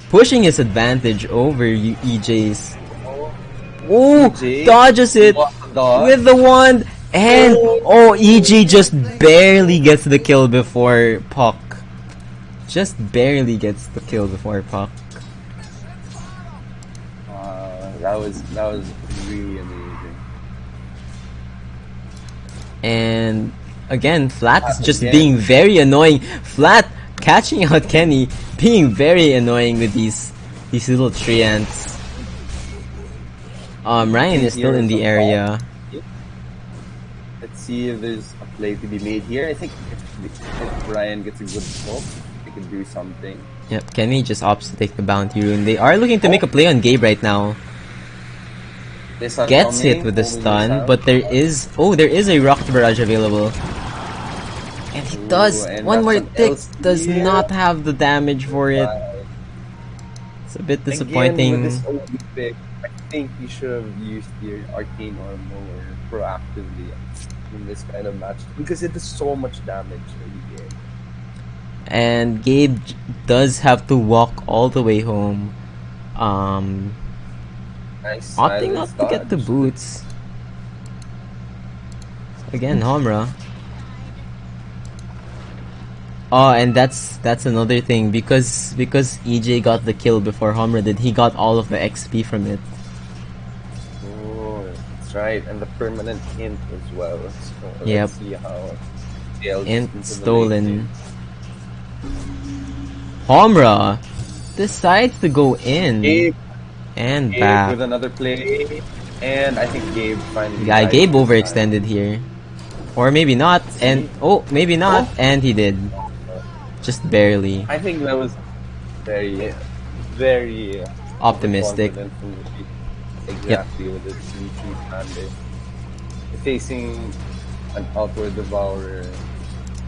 pushing his advantage over EJ's. Oh, EJ dodges it with the wand, and EJ just barely gets the kill before Puck. Just barely gets the kill before Puck. That was really amazing. And again, Flat is just being very annoying. Flat catching out Kenny, being very annoying with these little treants. Ryan is still in the area. Let's see if there's a play to be made here. I think if Ryan gets a good smoke, they can do something. Yep, Kenny just opts to take the bounty rune. They are looking to make a play on Gabe right now. Gets hit with the stun, but there is a rock barrage available. And he does. One more tick, does not have the damage for it. It's a bit disappointing. Again, with this OD pick, I think you should have used your arcane armor more proactively in this kind of match because it does so much damage early game. And Gabe does have to walk all the way home. Nice Opting not silence to get the dodge. boots. Again, Homra. Oh, and that's another thing because EJ got the kill before Homra did. He got all of the XP from it. Oh, that's right, and the permanent hint as well. So Yep. let's see how Gale Int gets into the stolen. lane. Homra decides to go in Gabe, and Gabe back. with another play, and I think Gabe finally. Yeah, died Gabe this time. overextended here. Or maybe not, and maybe not, and he did. Just barely. I think that was very, very Optimistic. confident from the team. Exactly with the C3 Panda. Facing an outward devourer,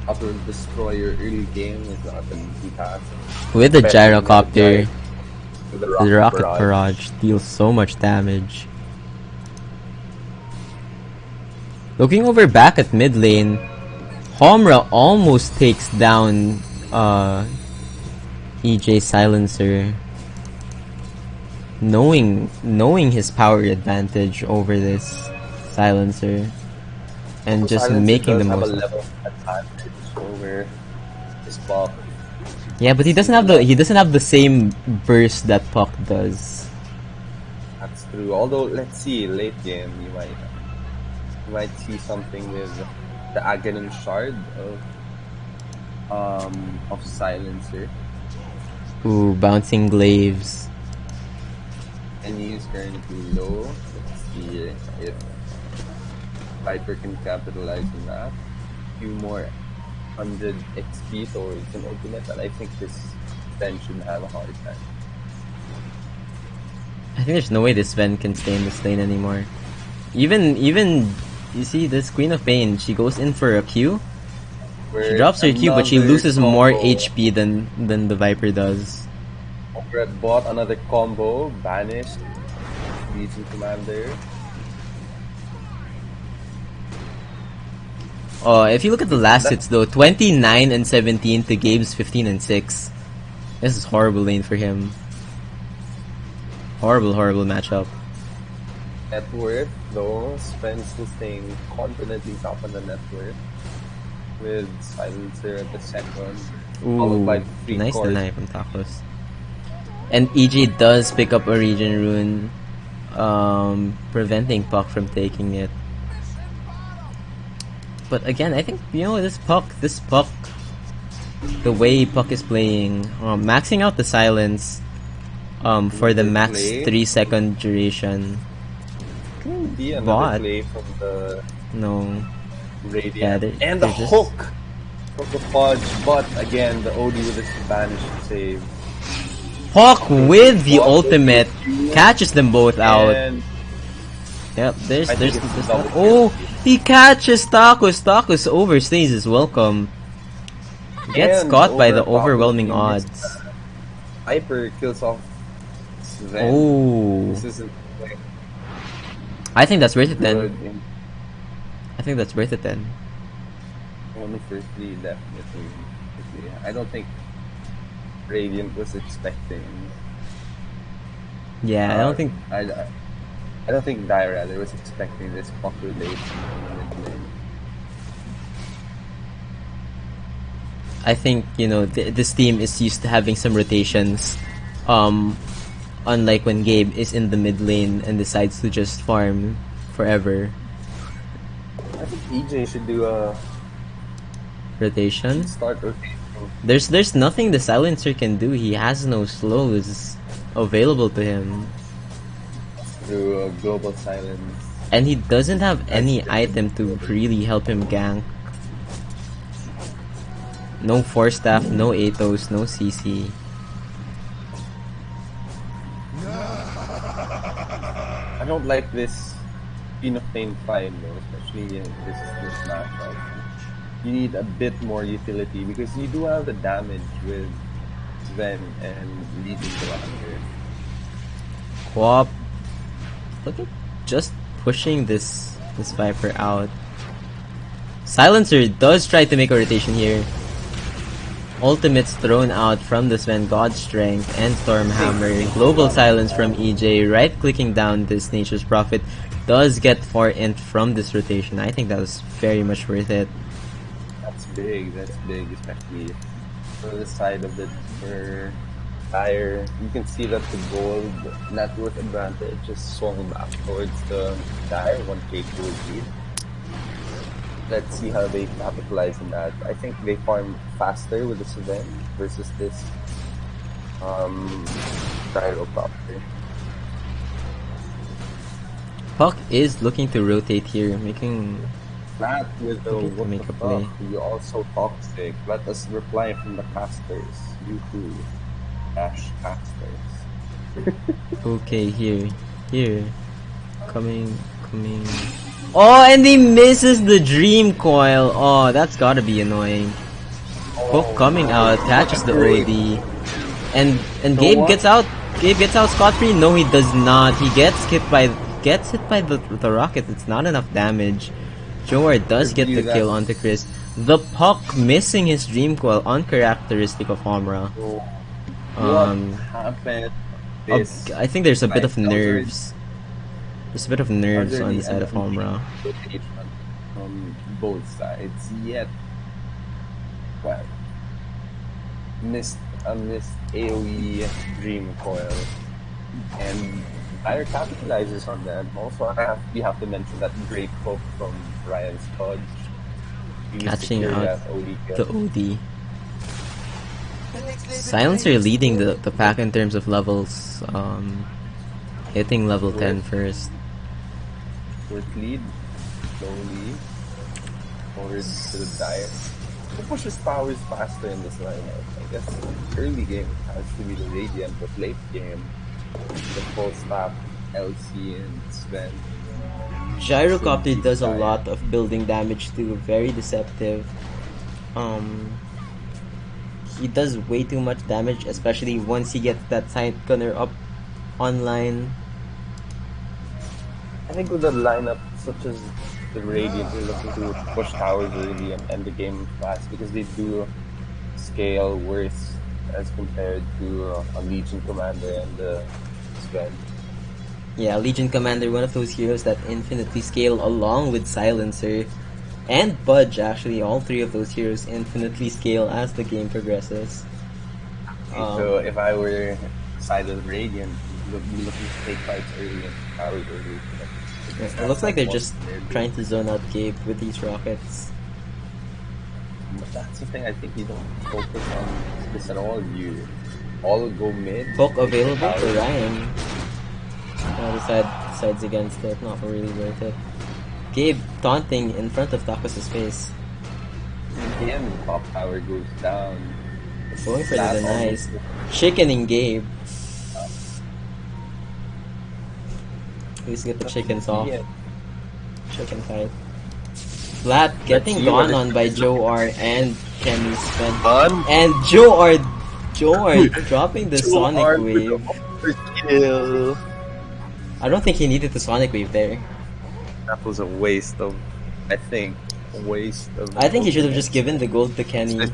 outward destroyer early game is not an easy task. With the Especially gyrocopter, with the the rocket barrage deals so much damage. Looking over back at mid lane, Homra almost takes down EJ Silencer, knowing his power advantage over this Silencer, and just Silencer making the does have most a of it. level advantage over his buff. Yeah, but he doesn't have the same burst that Puck does. That's true. Although let's see, late game you might see something with the Aghanim Shard of of Silencer. Ooh, bouncing glaives. And he is currently low. Let's see if Viper can capitalize on that. A few more 100 XP towards an ultimate, and I think this Sven should have a hard time. I think there's no way this Sven can stay in this lane anymore. Even you see this Queen of Pain, she goes in for a Q. She drops her Q, but she loses more HP than the Viper does. Over at bot, another combo, banished, Legion Commander. If you look at the last hits though, 29 and 17 to Gabe's 15 and 6. This is horrible lane for him. Horrible matchup. Net worth though, Sven still staying confidently top on the net worth. With Silencer at the second. Followed by Ooh, nice deny from Tacos. And EJ does pick up a regen rune, preventing Puck from taking it. But again, I think, you know, this Puck, the way Puck is playing, maxing out the silence for the max 3-second duration. Could be another Bot. play from the No. Radiant. Yeah, and the they're just- hook from the Fudge, but again, the OD with his Spanish save. Puck with the ultimate catches them both out. And Yep, there's I think this it's one. double Oh, he catches Tacos. Tacos overstays his welcome. Gets And caught by the over overwhelming Tacos, odds. Viper kills off Sven. Oh, This isn't I think that's worth it then. good in I think that's worth it then. only firstly, definitely. I don't think Radiant was expecting. Yeah, I don't think. I don't think Dire rather was expecting this Puck rotation in the mid lane. I think, you know, this team is used to having some rotations. Unlike when Gabe is in the mid lane and decides to just farm forever. I think EJ should do a Rotation. start rotation. There's nothing the silencer can do. He has no slows available to him. Through a global silence. And he doesn't have any item to really help him gank. No Force Staff, no Athos, no CC. I don't like this Queen of Pain fight though, especially in this matchup. You need a bit more utility because you do have the damage with Sven and Legion Commander. Quap. Look at just pushing this Viper out. Silencer does try to make a rotation here. Ultimates thrown out from the Sven, God Strength and Stormhammer. Global Silence from EJ. Right clicking down this Nature's Prophet does get 4 int from this rotation. I think that was very much worth it. That's big, especially for the side of it for Dire. You can see that the gold net worth advantage is swung back towards the Dire 1k gold lead. Let's see how they capitalize on that. I think they farm faster with the Sven versus this Gyrocopter. Puck is looking to rotate here, making That with the Looking to what make the a play. fuck, you're also toxic. Let us reply from the casters. You too. Dash casters. okay here. Coming. Oh, and he misses the Dream Coil. Oh, that's gotta be annoying. Hook coming out, catches the OD. And Gabe gets out. Gabe gets out scot-free. No, he does not. He gets hit by the rocket. It's not enough damage. Jowar does get the kill onto Chris. The Puck missing his Dream Coil, uncharacteristic of Homura. What happened? I think there's a bit of Like, nerves. There's a bit of nerves on the side of Homura. From both sides, yet, well, missed AoE Dream Coil, and Dire capitalizes on that. Also, we have to mention that great hook from Ryan Spudge. Catching out the OD. Silencer leading the pack in terms of levels. Hitting level 10 first. Fourth lead. Slowly. Forward to the diet. Who pushes towers faster in this lineup? I guess early game has to be the Radiant, but late game, the full staff, LC and Sven. Gyrocopter does a lot of building damage too. Very deceptive. He does way too much damage, especially once he gets that Scythe Gunner up online. I think with a lineup such as the Radiant, they're looking to push towers early and end the game fast because they do scale worse as compared to a Legion Commander and the Sven. Yeah, Legion Commander, one of those heroes that infinitely scale along with Silencer and Budge. Actually, all three of those heroes infinitely scale as the game progresses. So if I were side of Radiant, would be looking to take fights early and towers early. It looks like they're just trying to zone out Gabe with these rockets. But that's the thing, I think you don't focus on this at all. You all go mid. Poke available for Ryan. Decides against it, not really worth it. Gabe taunting in front of Takos' face. Again, top tower goes down. Going for the denies. Chickening Gabe. Please get the chickens off. Chicken fight. Flat getting gone on by Joe R and Kenny Sven. And Joe R dropping the Sonic Wave. Kill. I don't think he needed the Sonic Wave there. That was a waste of, I think, I think he should have just given the gold to Kenny.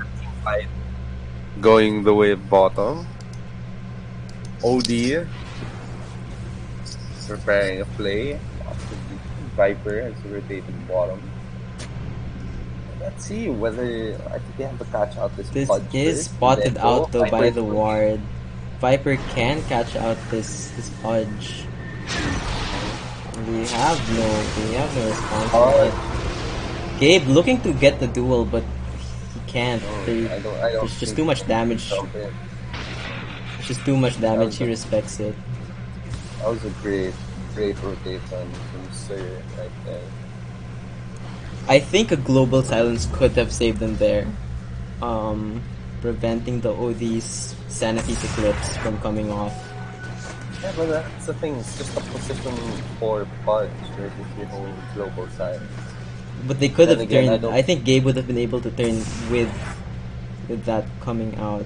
Going the way of bottom. OD preparing a play. Viper has rotated bottom. Let's see whether I think they have to catch out this. This Pudge is first, spotted out though by the Viper. ward. Viper can catch out this Pudge. We have no response to that. Gabe looking to get the duel, but he can't. There's just too much damage. There's just too much damage. He respects it. That was a great rotation from Sir right there. I think a global silence could have saved them there, preventing the OD's Sanity's Eclipse from coming off. Yeah, but that's the thing. It's just a position for Pudge versus global silence. But they could Then have again, turned. I think Gabe would have been able to turn with that coming out.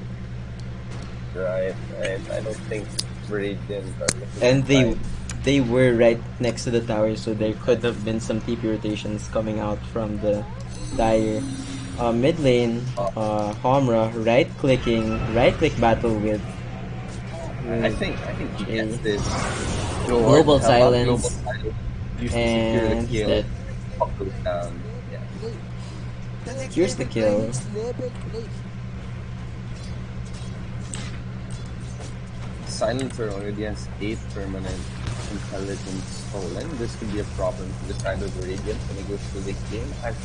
Right. I don't think Radiant are looking And to they were right next to the tower, so there could have been some TP rotations coming out from the Dire. Mid lane, Homra right click battle with I think he gets this. Global silence, Used to and secure the that kill. Up goes down. Yeah. here's the kill. Silencer already has 8 permanent intelligence stolen. This could be a problem for the side of the Radiant when he goes to the game. As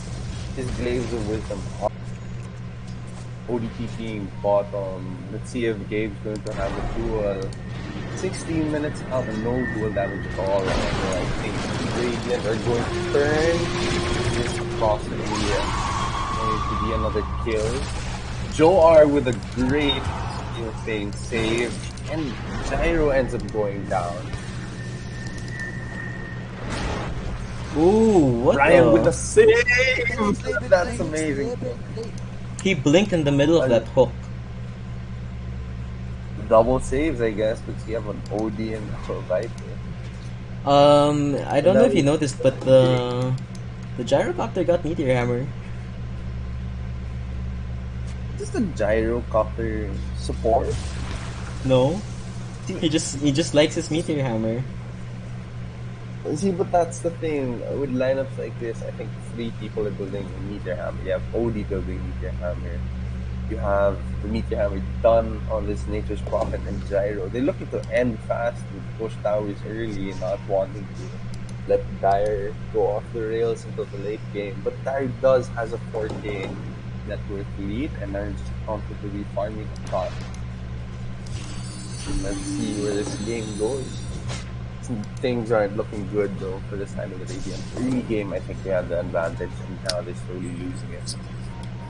his Glaives of Wisdom up. ODP being bottom. Let's see if Gabe's going to have a duel. 16 minutes out and no dual damage at all. I think Radiant are going to turn this possibly going to be another kill. Joe R with a great skill saying save. And Gyro ends up going down. Ooh, what Ryan the? with the save! That's amazing. He blinked in the middle of that hook. Double saves, I guess, because you have an OD and a Viper. I don't know if you noticed, but the Gyrocopter got Meteor Hammer. Is this the Gyrocopter support? No, he just likes his Meteor Hammer. See, but that's the thing. With lineups like this, I think 3 people are building a Meteor Hammer. You have OD building Meteor Hammer. You have the Meteor Hammer done on this Nature's Prophet and Gyro. They're looking to end fast and push towers early and not wanting to let Dire go off the rails until the late game. But Dire has a 4K that were elite and are just comfortably farming a top. Let's see where this game goes. Things aren't looking good though for the side of the Radiant. Early game, I think they have the advantage, and now they're slowly losing it.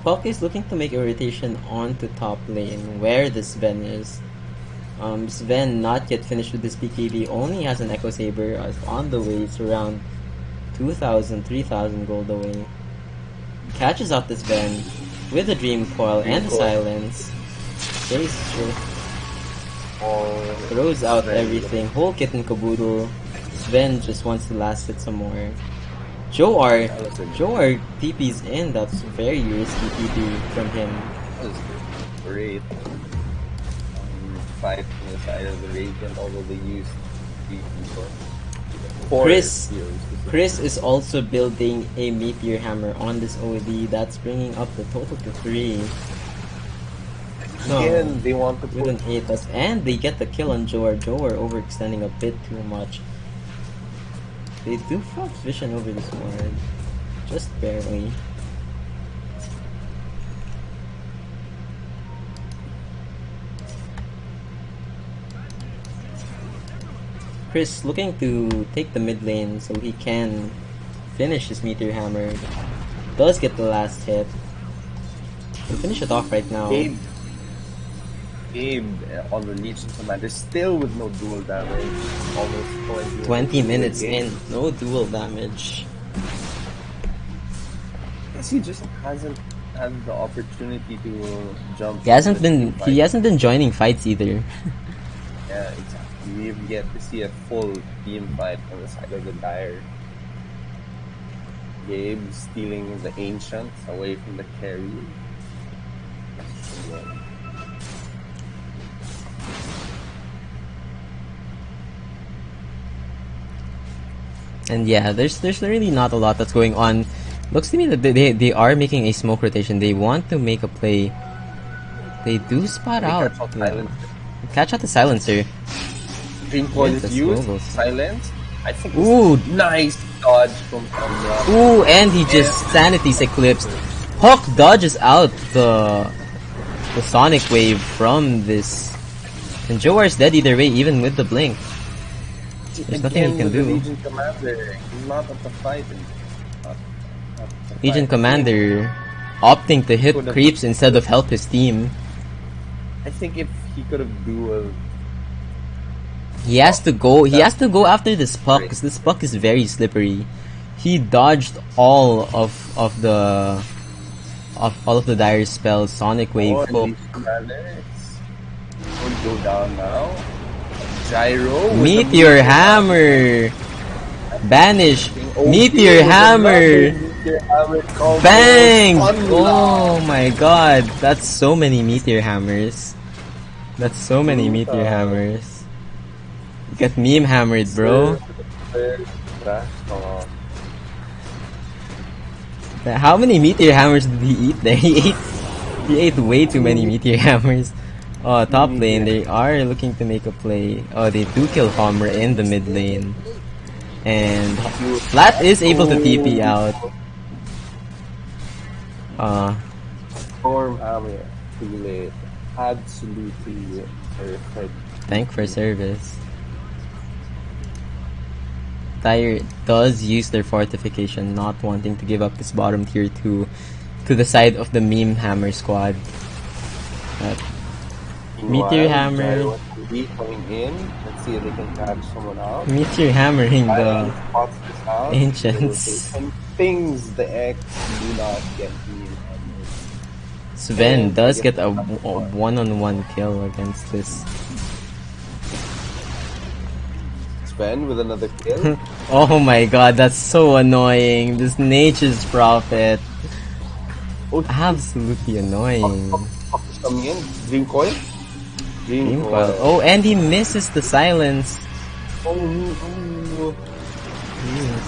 Puck is looking to make a rotation onto top lane where the Sven is. Sven not yet finished with this BKB, only has an Echo Saber on the way. It's around 2,000, 3,000 gold away. Catches out this Sven with the Dream Coil and the Silence. Chase throws out everything. Whole kit and caboodle. Sven just wants to last it some more. Joar TP's in. That's very risky TP from him. That was great. Fight from the side of the Radiant, although they used 3 people. Chris is also building a Meteor Hammer on this OD. That's bringing up the total to 3. Again, they want to with an 8, and they get the kill on Joar. Joar overextending a bit too much. They do Fox Vision over this ward, just barely. Chris looking to take the mid lane so he can finish his Meteor Hammer. Does get the last hit. He'll finish it off right now. Gabe on the Legion Commander still with no dual damage. Almost 20 minutes in, no dual damage. I guess he just hasn't had the opportunity to jump. He hasn't been joining fights either. Yeah, exactly. We've yet to see a full team fight on the side of the Dire. Gabe stealing the Ancients away from the carry. And yeah, there's really not a lot that's going on. Looks to me that they are making a smoke rotation. They want to make a play. They do spot out. Catch out the silencer. Dream Coil is used. Silence. I think. Ooh, nice dodge from Umbra. Ooh, and he just Sanity's eclipsed. Hawk dodges out the Sonic Wave from this. And Joar's dead either way, even with the blink. There's nothing he can do. Legion Commander, not at the fight. Legion Commander opting to hit creeps instead of help his team. I think if he could have dueled, he has to go. He has to go after this Puck because this Puck is very slippery. He dodged all of the Dire spells. Sonic Wave, Hook. Would go down now. Gyro. Meteor Hammer. Banish. Meteor Hammer. Bang! Oh my god. That's so many Meteor Hammers. That's so many Meteor Hammers. Get meme hammered, bro. How many Meteor Hammers did he eat there? He ate way too many Meteor Hammers. Oh, top lane, they are looking to make a play. Oh, they do kill Homer in the mid lane. And Flat is able to TP out. Storm Hammer, too late. Absolutely perfect. Thank for service. Dire does use their fortification, not wanting to give up this bottom tier 2 to the side of the meme hammer squad. But Meteor Hammer. Coming in. Let's see if they can catch someone out. Meteor Hammering the Ancients. And things the X do not get meme hammered. Sven does get a one-on-one kill against this. Sven with another kill. Oh my god, that's so annoying. This Nature's Prophet. Absolutely annoying. Coming in. Dream Coil. Dream Coil. Oh, and he misses the silence. Oh.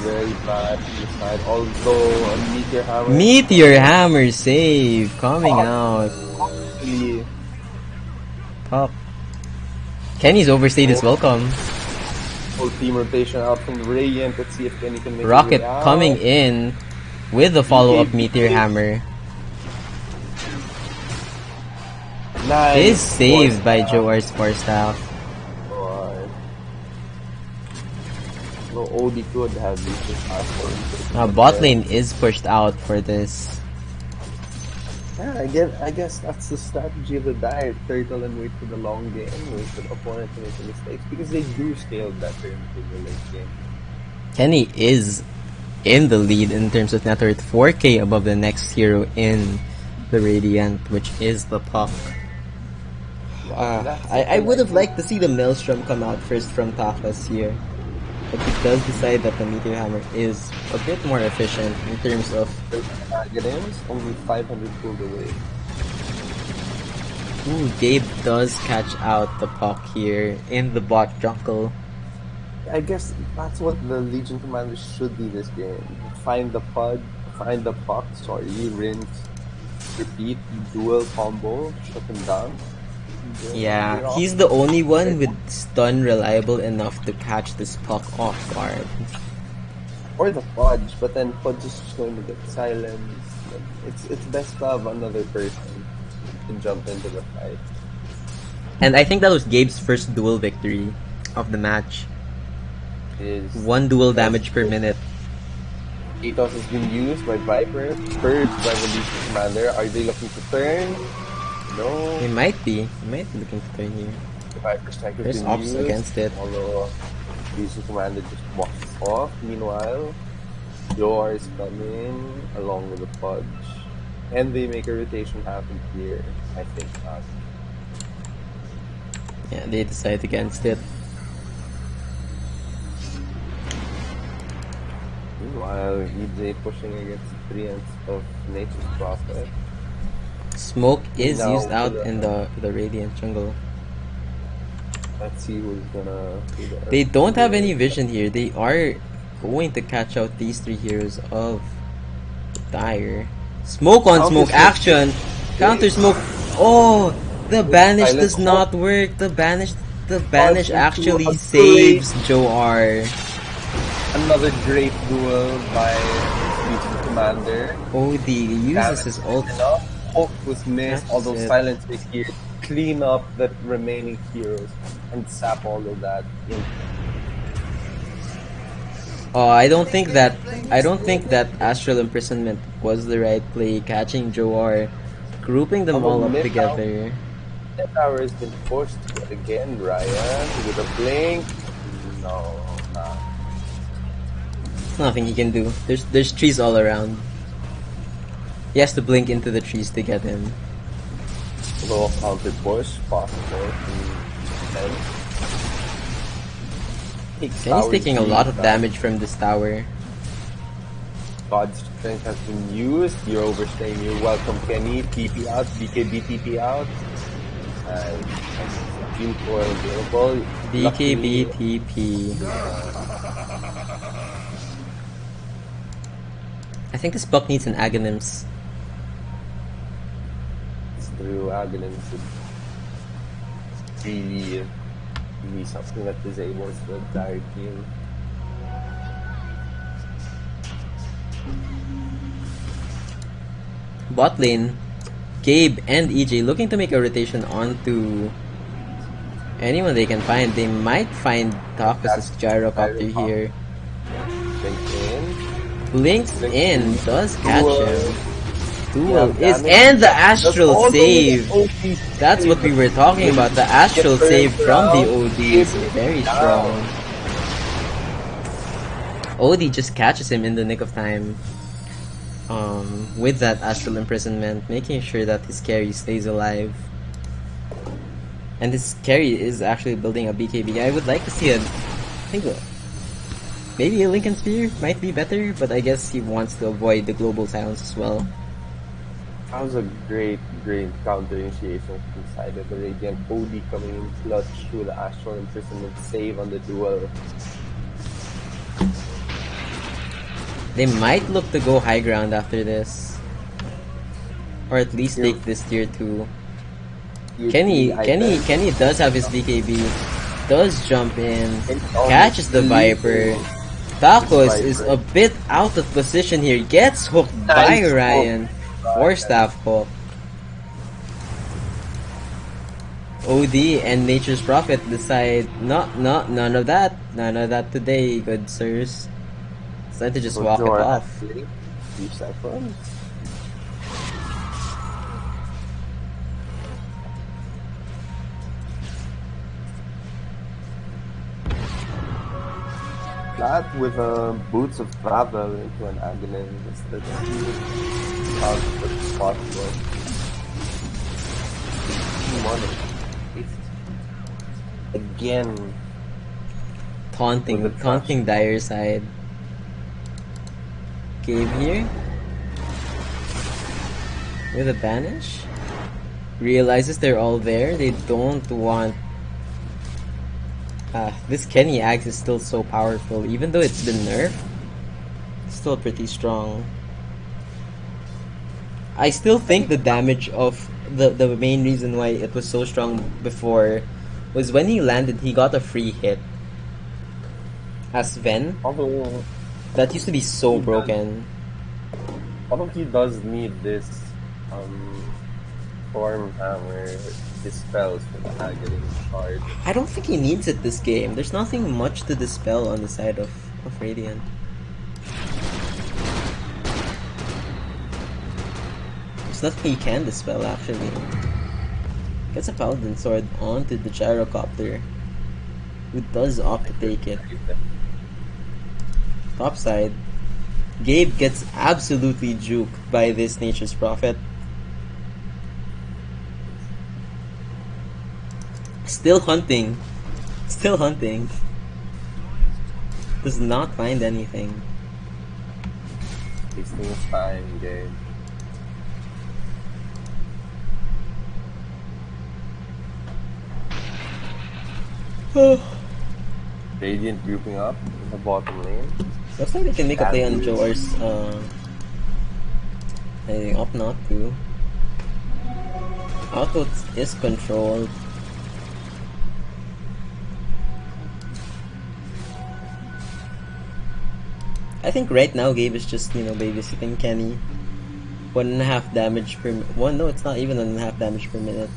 Very bad side. Although a Meteor Hammer. Meteor Hammer save coming out. Top. Kenny's overstayed his welcome. Full team rotation out from the Radiant. Let's see if Kenny can make Rocket it out. coming in with the follow-up Meteor Hammer. Nice. Is saved by Joar's Force Staff. God. No, OD could have used this hardcore. Bot lane is pushed out for this. Yeah, I guess that's the strategy of the diet. Turtle and wait for the long game, wait for the opponent to make mistakes, because they do scale better into the late game. Kenny is in the lead in terms of net worth, 4k above the next hero in the Radiant, which is the Puck. I would have liked to see the Maelstrom come out first from Takas here. But he does decide that the Meteor Hammer is a bit more efficient in terms of... Aghanim's only 500 pulled away. Ooh, Gabe does catch out the Puck here in the bot jungle. I guess that's what the Legion commanders should do this game. Find the puck, rinse, repeat, dual combo, shut him down. Yeah, he's the only one with stun reliable enough to catch this Puck off guard. Or the Fudge, but then Fudge is just going to get silenced. It's best to have another person to jump into the fight. And I think that was Gabe's first duel victory of the match. Is 1 duel damage per minute. Atos has been used by Viper, purged by the Legion commander. Are they looking to turn? No. He might be looking to turn here. The Viper strike has There's been ops used, against it. although Legion commander just walks off. Meanwhile, Yor is coming along with the Fudge. And they make a rotation happen here. I think not. Yeah, they decide against it. Meanwhile, EJ pushing against 3 of Nature's Prophet. Smoke is Now used out for in the Radiant jungle. Let's see who's gonna do the They don't have any vision here. They are going to catch out these 3 heroes of Dire. Smoke on smoke action! Counter smoke! Oh! The banish does not work! The banish actually saves Joar. Another great duel by Legion Commander. OD uses his ult. Hook was missed, although silence is here. Clean up the remaining heroes and sap all of that. I don't think that Astral Imprisonment was the right play. Catching Joar, grouping them all up together. That tower has been forced yet again. Ryan with a blink. No, nah. Nothing he can do. There's trees all around. He has to blink into the trees to get him. Low counter push, possible. Kenny's taking a lot of damage from this tower. God's strength has been used. You're overstaying. You're welcome, Kenny. TP out. BKB TP out. And Team Foil available. BKB TP. I think this Puck needs an Aghanims. Through Aghanims would really be something that disables the entire team. Bot lane, Gabe and EJ looking to make a rotation onto anyone they can find. They might find Takas' Gyrocopter here. Blinks in, does catch him. Duel is, and the Astral save! That's what we were talking about, the Astral save from the OD is very strong. OD just catches him in the nick of time. With that Astral Imprisonment, making sure that his carry stays alive. And his carry is actually building a BKB. I would like to see maybe a Lincoln Sphere might be better, but I guess he wants to avoid the global silence as well. That was a great counter initiation from the side of the Radiant. OD coming in clutch through the Astral Imprisonment save on the duel. They might look to go high ground after this. Or at least take this tier 2. Kenny does have his BKB. Does jump in. Catches the Viper. Tacos is a bit out of position here. Gets hooked by Ryan. Or staff hook. OD and Nature's Prophet decide none of that today, good sirs. It's time to just walk it off. 3 seconds. That with boots of travel into an Aghanim. That's how it's possible. Again. Taunting dire side. Gabe here. With a banish. Realizes they're all there. They don't want... this Kenny axe is still so powerful. Even though it's been nerfed, it's still pretty strong. I still think the damage of the main reason why it was so strong before was when he landed, he got a free hit as Ven. Although that used to be so broken. Although he does need this Storm Hammer dispels for the Aghanim shard. I don't think he needs it this game. There's nothing much to dispel on the side of Radiant. There's nothing he can dispel actually. Gets a Paladin Sword onto the Gyrocopter, who does opt to take it. Top side, Gabe gets absolutely juked by this Nature's Prophet. Still hunting. Does not find anything. Wasting his time, Gabe. Radiant grouping up in the bottom lane. Looks like they can make a play on Joar's I think up not to. Output is controlled. I think right now Gabe is just, babysitting Kenny. 1.5 damage per no, it's not even 1.5 damage per minute.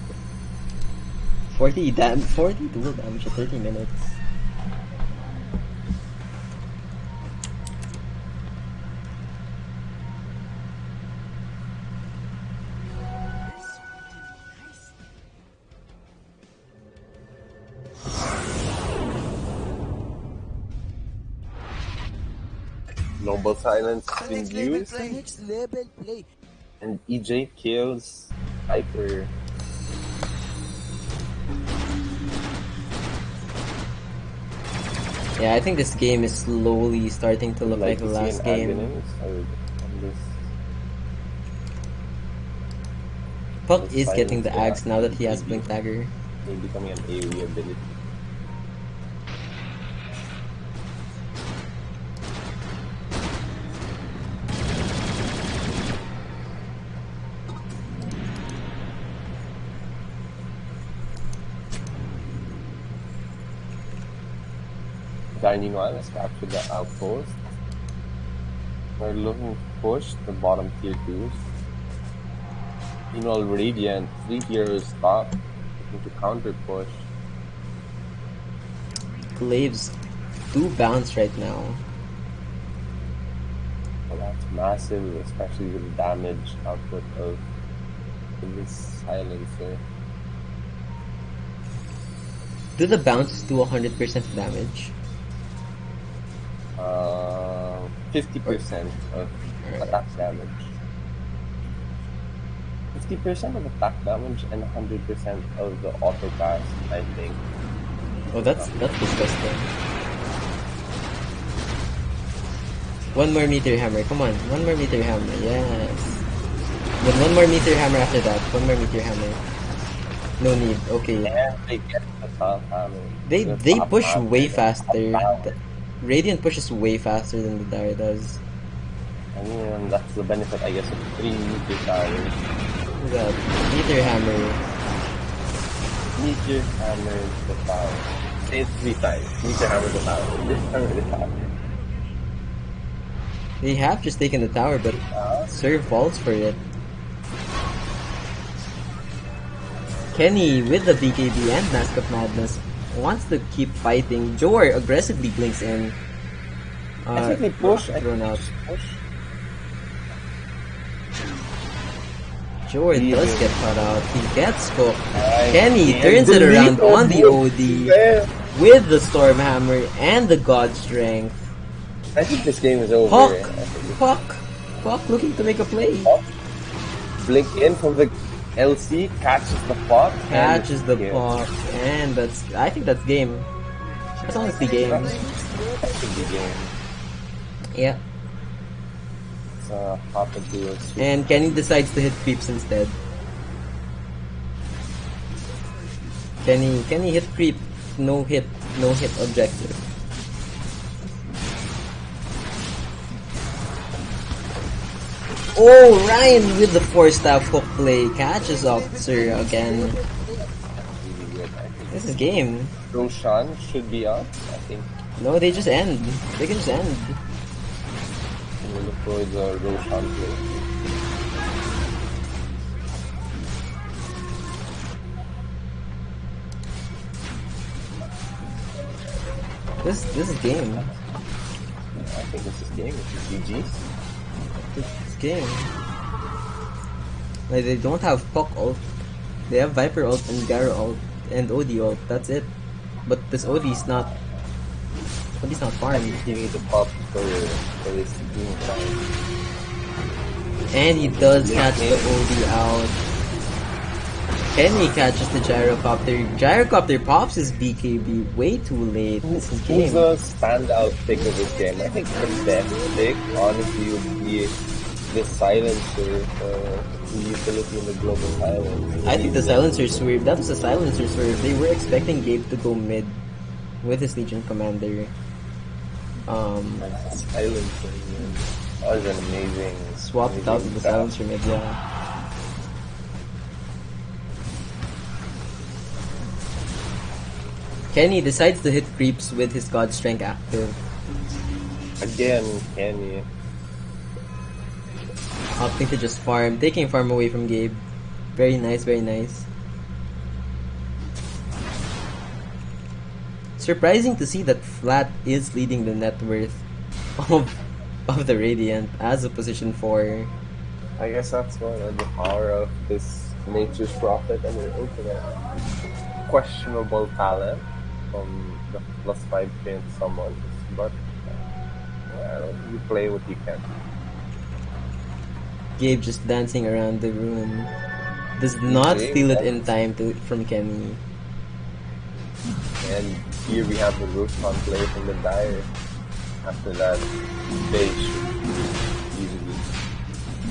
40 dual damage at 30 minutes. Noble Silence has been used. And EJ kills Hyper. Yeah, I think this game is slowly starting to look like the last game. Puck is getting the axe now that he has Blink Dagger. He's becoming an AoE ability. Dining One has captured the outpost. We're looking to push the bottom tier 2s. Meanwhile, Radiant, 3 heroes top, looking to counter push. Glaives do bounce right now. Well, that's massive, especially with the damage output of this silencer. Do the bounces do 100% damage? 50% of attack damage. 50% of attack damage and 100% of the auto pass, I think. Oh, that's disgusting. One more meteor hammer, come on. One more meteor hammer, yes. Then one more meteor hammer after that. One more meteor hammer. No need, okay. Yeah, they get the top hammer. They push way faster. Radiant pushes way faster than the Dire does. I mean, that's the benefit, I guess, of 3 meteor towers. Look at that. Meteor hammer. Meteor hammer the tower. Say it 3 times. Meteor hammer the tower. Meteor hammer the tower. They have just taken the tower, but Serve falls for it. Kenny with the BKB and Mask of Madness wants to keep fighting. Jor aggressively blinks in. I think they push. I Thrown think they out. just push. Jor Easy. does get caught out. He gets hooked. Alright. Kenny And turns it the around lead on the OD Yeah. with the Storm Hammer and the God Strength. I think this game is over. Puck! I think Puck looking to make a play. Blink in from the LC, catches the puck. and Catches the yeah. puck, and I think that's game. That's honestly game. That should be game. Yeah. It's hop into a sweep. And Kenny decides to hit creeps instead. Kenny hit creep, no hit objective. Oh, Ryan with the 4-staff hook play catches Officer again. Really good. I think This is game. Roshan should be up. I think No, they just end. They can just end. we'll look for the Roshan play. This is game. I think this is game. This is GG's. This is game. Like they don't have Puck ult. They have Viper ult and Garo ult and OD ult. That's it. But this OD is not. OD's not farm. He needs a pop for his team time. And he does catch the OD out. Kenny catches the Gyrocopter. Gyrocopter pops his BKB way too late. This is Who's game. the standout pick of this game? I think the best pick, honestly, would be the silencer for the utility in the global silence. I think the silencer swerve. That was a silencer swerve. They were expecting Gabe to go mid with his Legion Commander. Silencer, man. That was an amazing. Swapped it out with the sound. silencer mid, yeah. Kenny decides to hit creeps with his God Strength active. Again, Kenny. Opting to just farm, taking farm away from Gabe. Very nice, very nice. Surprising to see that Flat is leading the net worth of the Radiant as a position 4. I guess that's one of the power of this Nature's Prophet and their ultimate. Questionable talent from the +5 pin someone, but well, you play what you can. Gabe just dancing around the room. Does not Gabe steal it in dance. time from Kenny. And here we have the Roshan play from the Dire. After that, they should easily.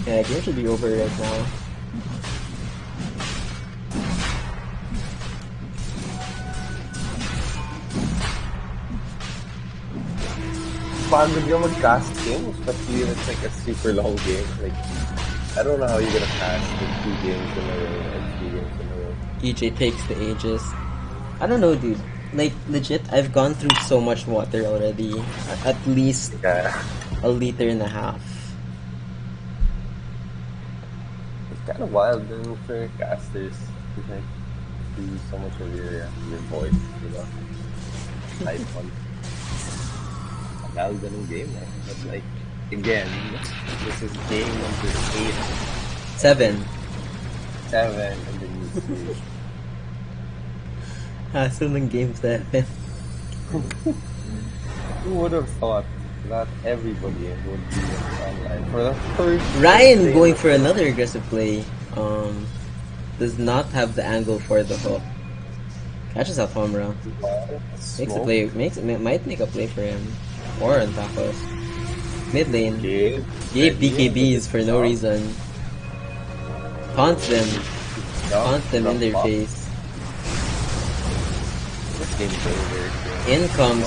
Yeah, game should be over right now. Paano yung mag-cast game? Especially if it's like a super long game. Like, I don't know how you're gonna cast in 2 games in a row or 3 games in a row. EJ takes the ages. I don't know, dude. Like, legit, I've gone through so much water already. At least Yeah. a liter and a half. It's kind of wild then for casters to like do so much of your voice, you know. Type on. Wild in game, eh? But like again, this is game number 7. 7 in the new series. Hassle ng game 7. Who would have thought that everybody would be online for the first Ryan day going of- for another aggressive play. Does not have the angle for the hook. Catches out Homura. Makes a Smoke. play. Might make a play for him. Or on Tacos. Mid lane. Gabe. Gave BKBs for no reason. Taunts them. Taunts them in their face. This game's over. In comes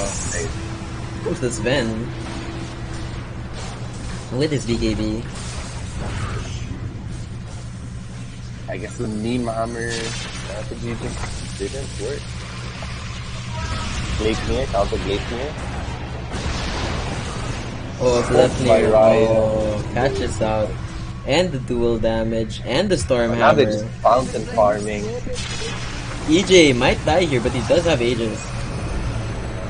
the Sven with his BKB. I guess the meme hammer strategy just didn't work. Blakenir, counter Blakenir. Oh, By Fluffnir. Ryan. Oh, catches out. And the dual damage, and the storm Now they're hammer. just fountain farming. EJ might die here, but he does have Aegis.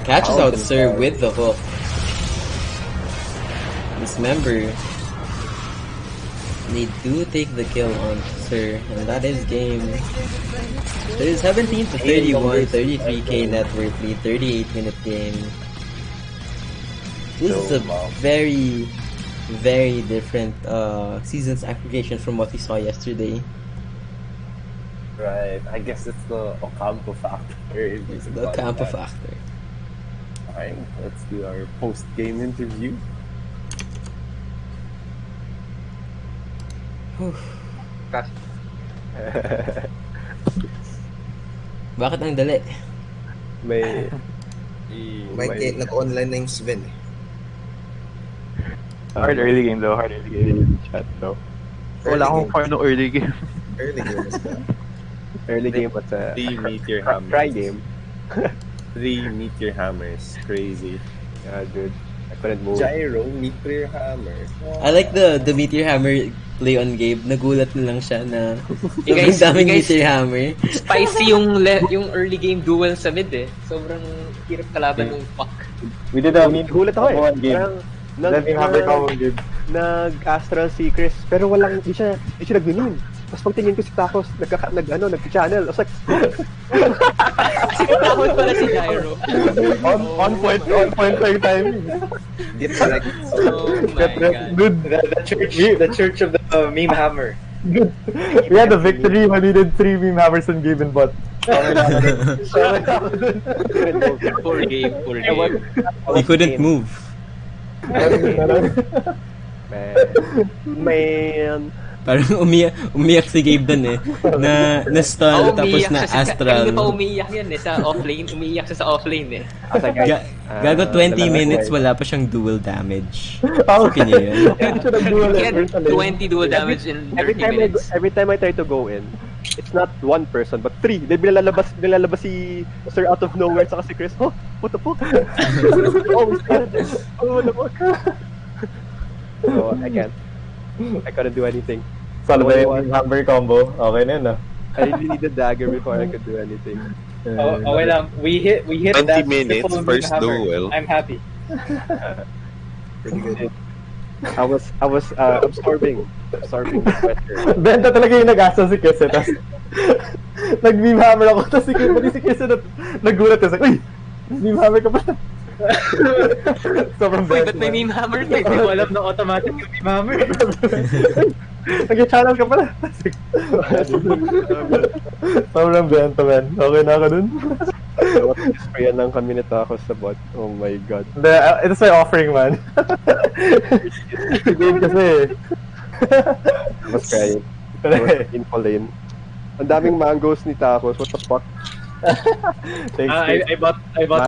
Catches out Sir with the hook. Dismember. They do take the kill on Sir, and that is game. There is 17 to 31, 33k net worth lead, 38-minute game. This is a very, very different season's aggregation from what we saw yesterday. Right. I guess it's the Ocampo factor. It's the Ocampo factor. Alright, let's do our post-game interview. Bakit ang dali? May nag-online na yung Sven eh. Hard early game though, hard early game chat though. Wala akong far no early game. Early game is that? early game, but The Meteor Hammer. try game. The Meteor Hammer is crazy. Yeah, dude. I couldn't move. Gyro Meteor Hammer. I like the Meteor Hammer play on Gabe. Nagulat na lang siya na You guys- daming you guys- Meteor Hammer. Spicy yung early game duel sa mid eh. Sobrang hirap kalaban ng puck. We did a Nagulat ako eh. one game. Parang Let him have a common game. nag-astral si Chris, pero walang, di siya nag-win. Tapos pagtingin ko si Tacos, nag-channel. I was like, Takot pala si Gyro. On point like timing. It's like, Oh my god. Dude, The church of the meme hammer. we had a victory when we did 3 meme hammers on game and bot. Poor game, poor game. He couldn't move. Man. Parang umiyak si Gabe dun eh. Na-stun tapos na astral. Hindi pa umiiyak yan eh sa offlane. Umiiyak siya sa offlane eh. Gago 20 minutes, wala pa siyang dual damage. Sabi niya yun. He had 20 dual damage in 30 minutes. Every time I try to go in, it's not one person, but 3. They nilalabas si Sir out of nowhere saka si Chris. Oh, what the fuck? Always there. Oh, what the fuck? So, I couldn't do anything. Solve yung hammer combo. Okay na yun ah. I really needed dagger before I could do anything. Okay lang. We hit 20 that minutes, triple first meme hammer. duel. I'm happy. pretty good. I was absorbing the pressure. Benta talaga yung nag-asa si Kiss eh. Tapos, nag-meme hammer ako. Tapos si Kiss nagulat. Tapos, uy! Meme hammer ka pa. Sobrang Wait, benta. ba't may meme hammer ka? Hindi ko alam na automatic yung meme hammer. Nag-channel ka pala. Sobrang benta, man. Okay na ako dun. Sprayan lang kami ni Tacos sa bot. Oh my god. Ito sa offering, man. Game kasi eh. I was crying. I was info lane. Ang daming mangoes ni Tacos. What the fuck? Thanks, I bought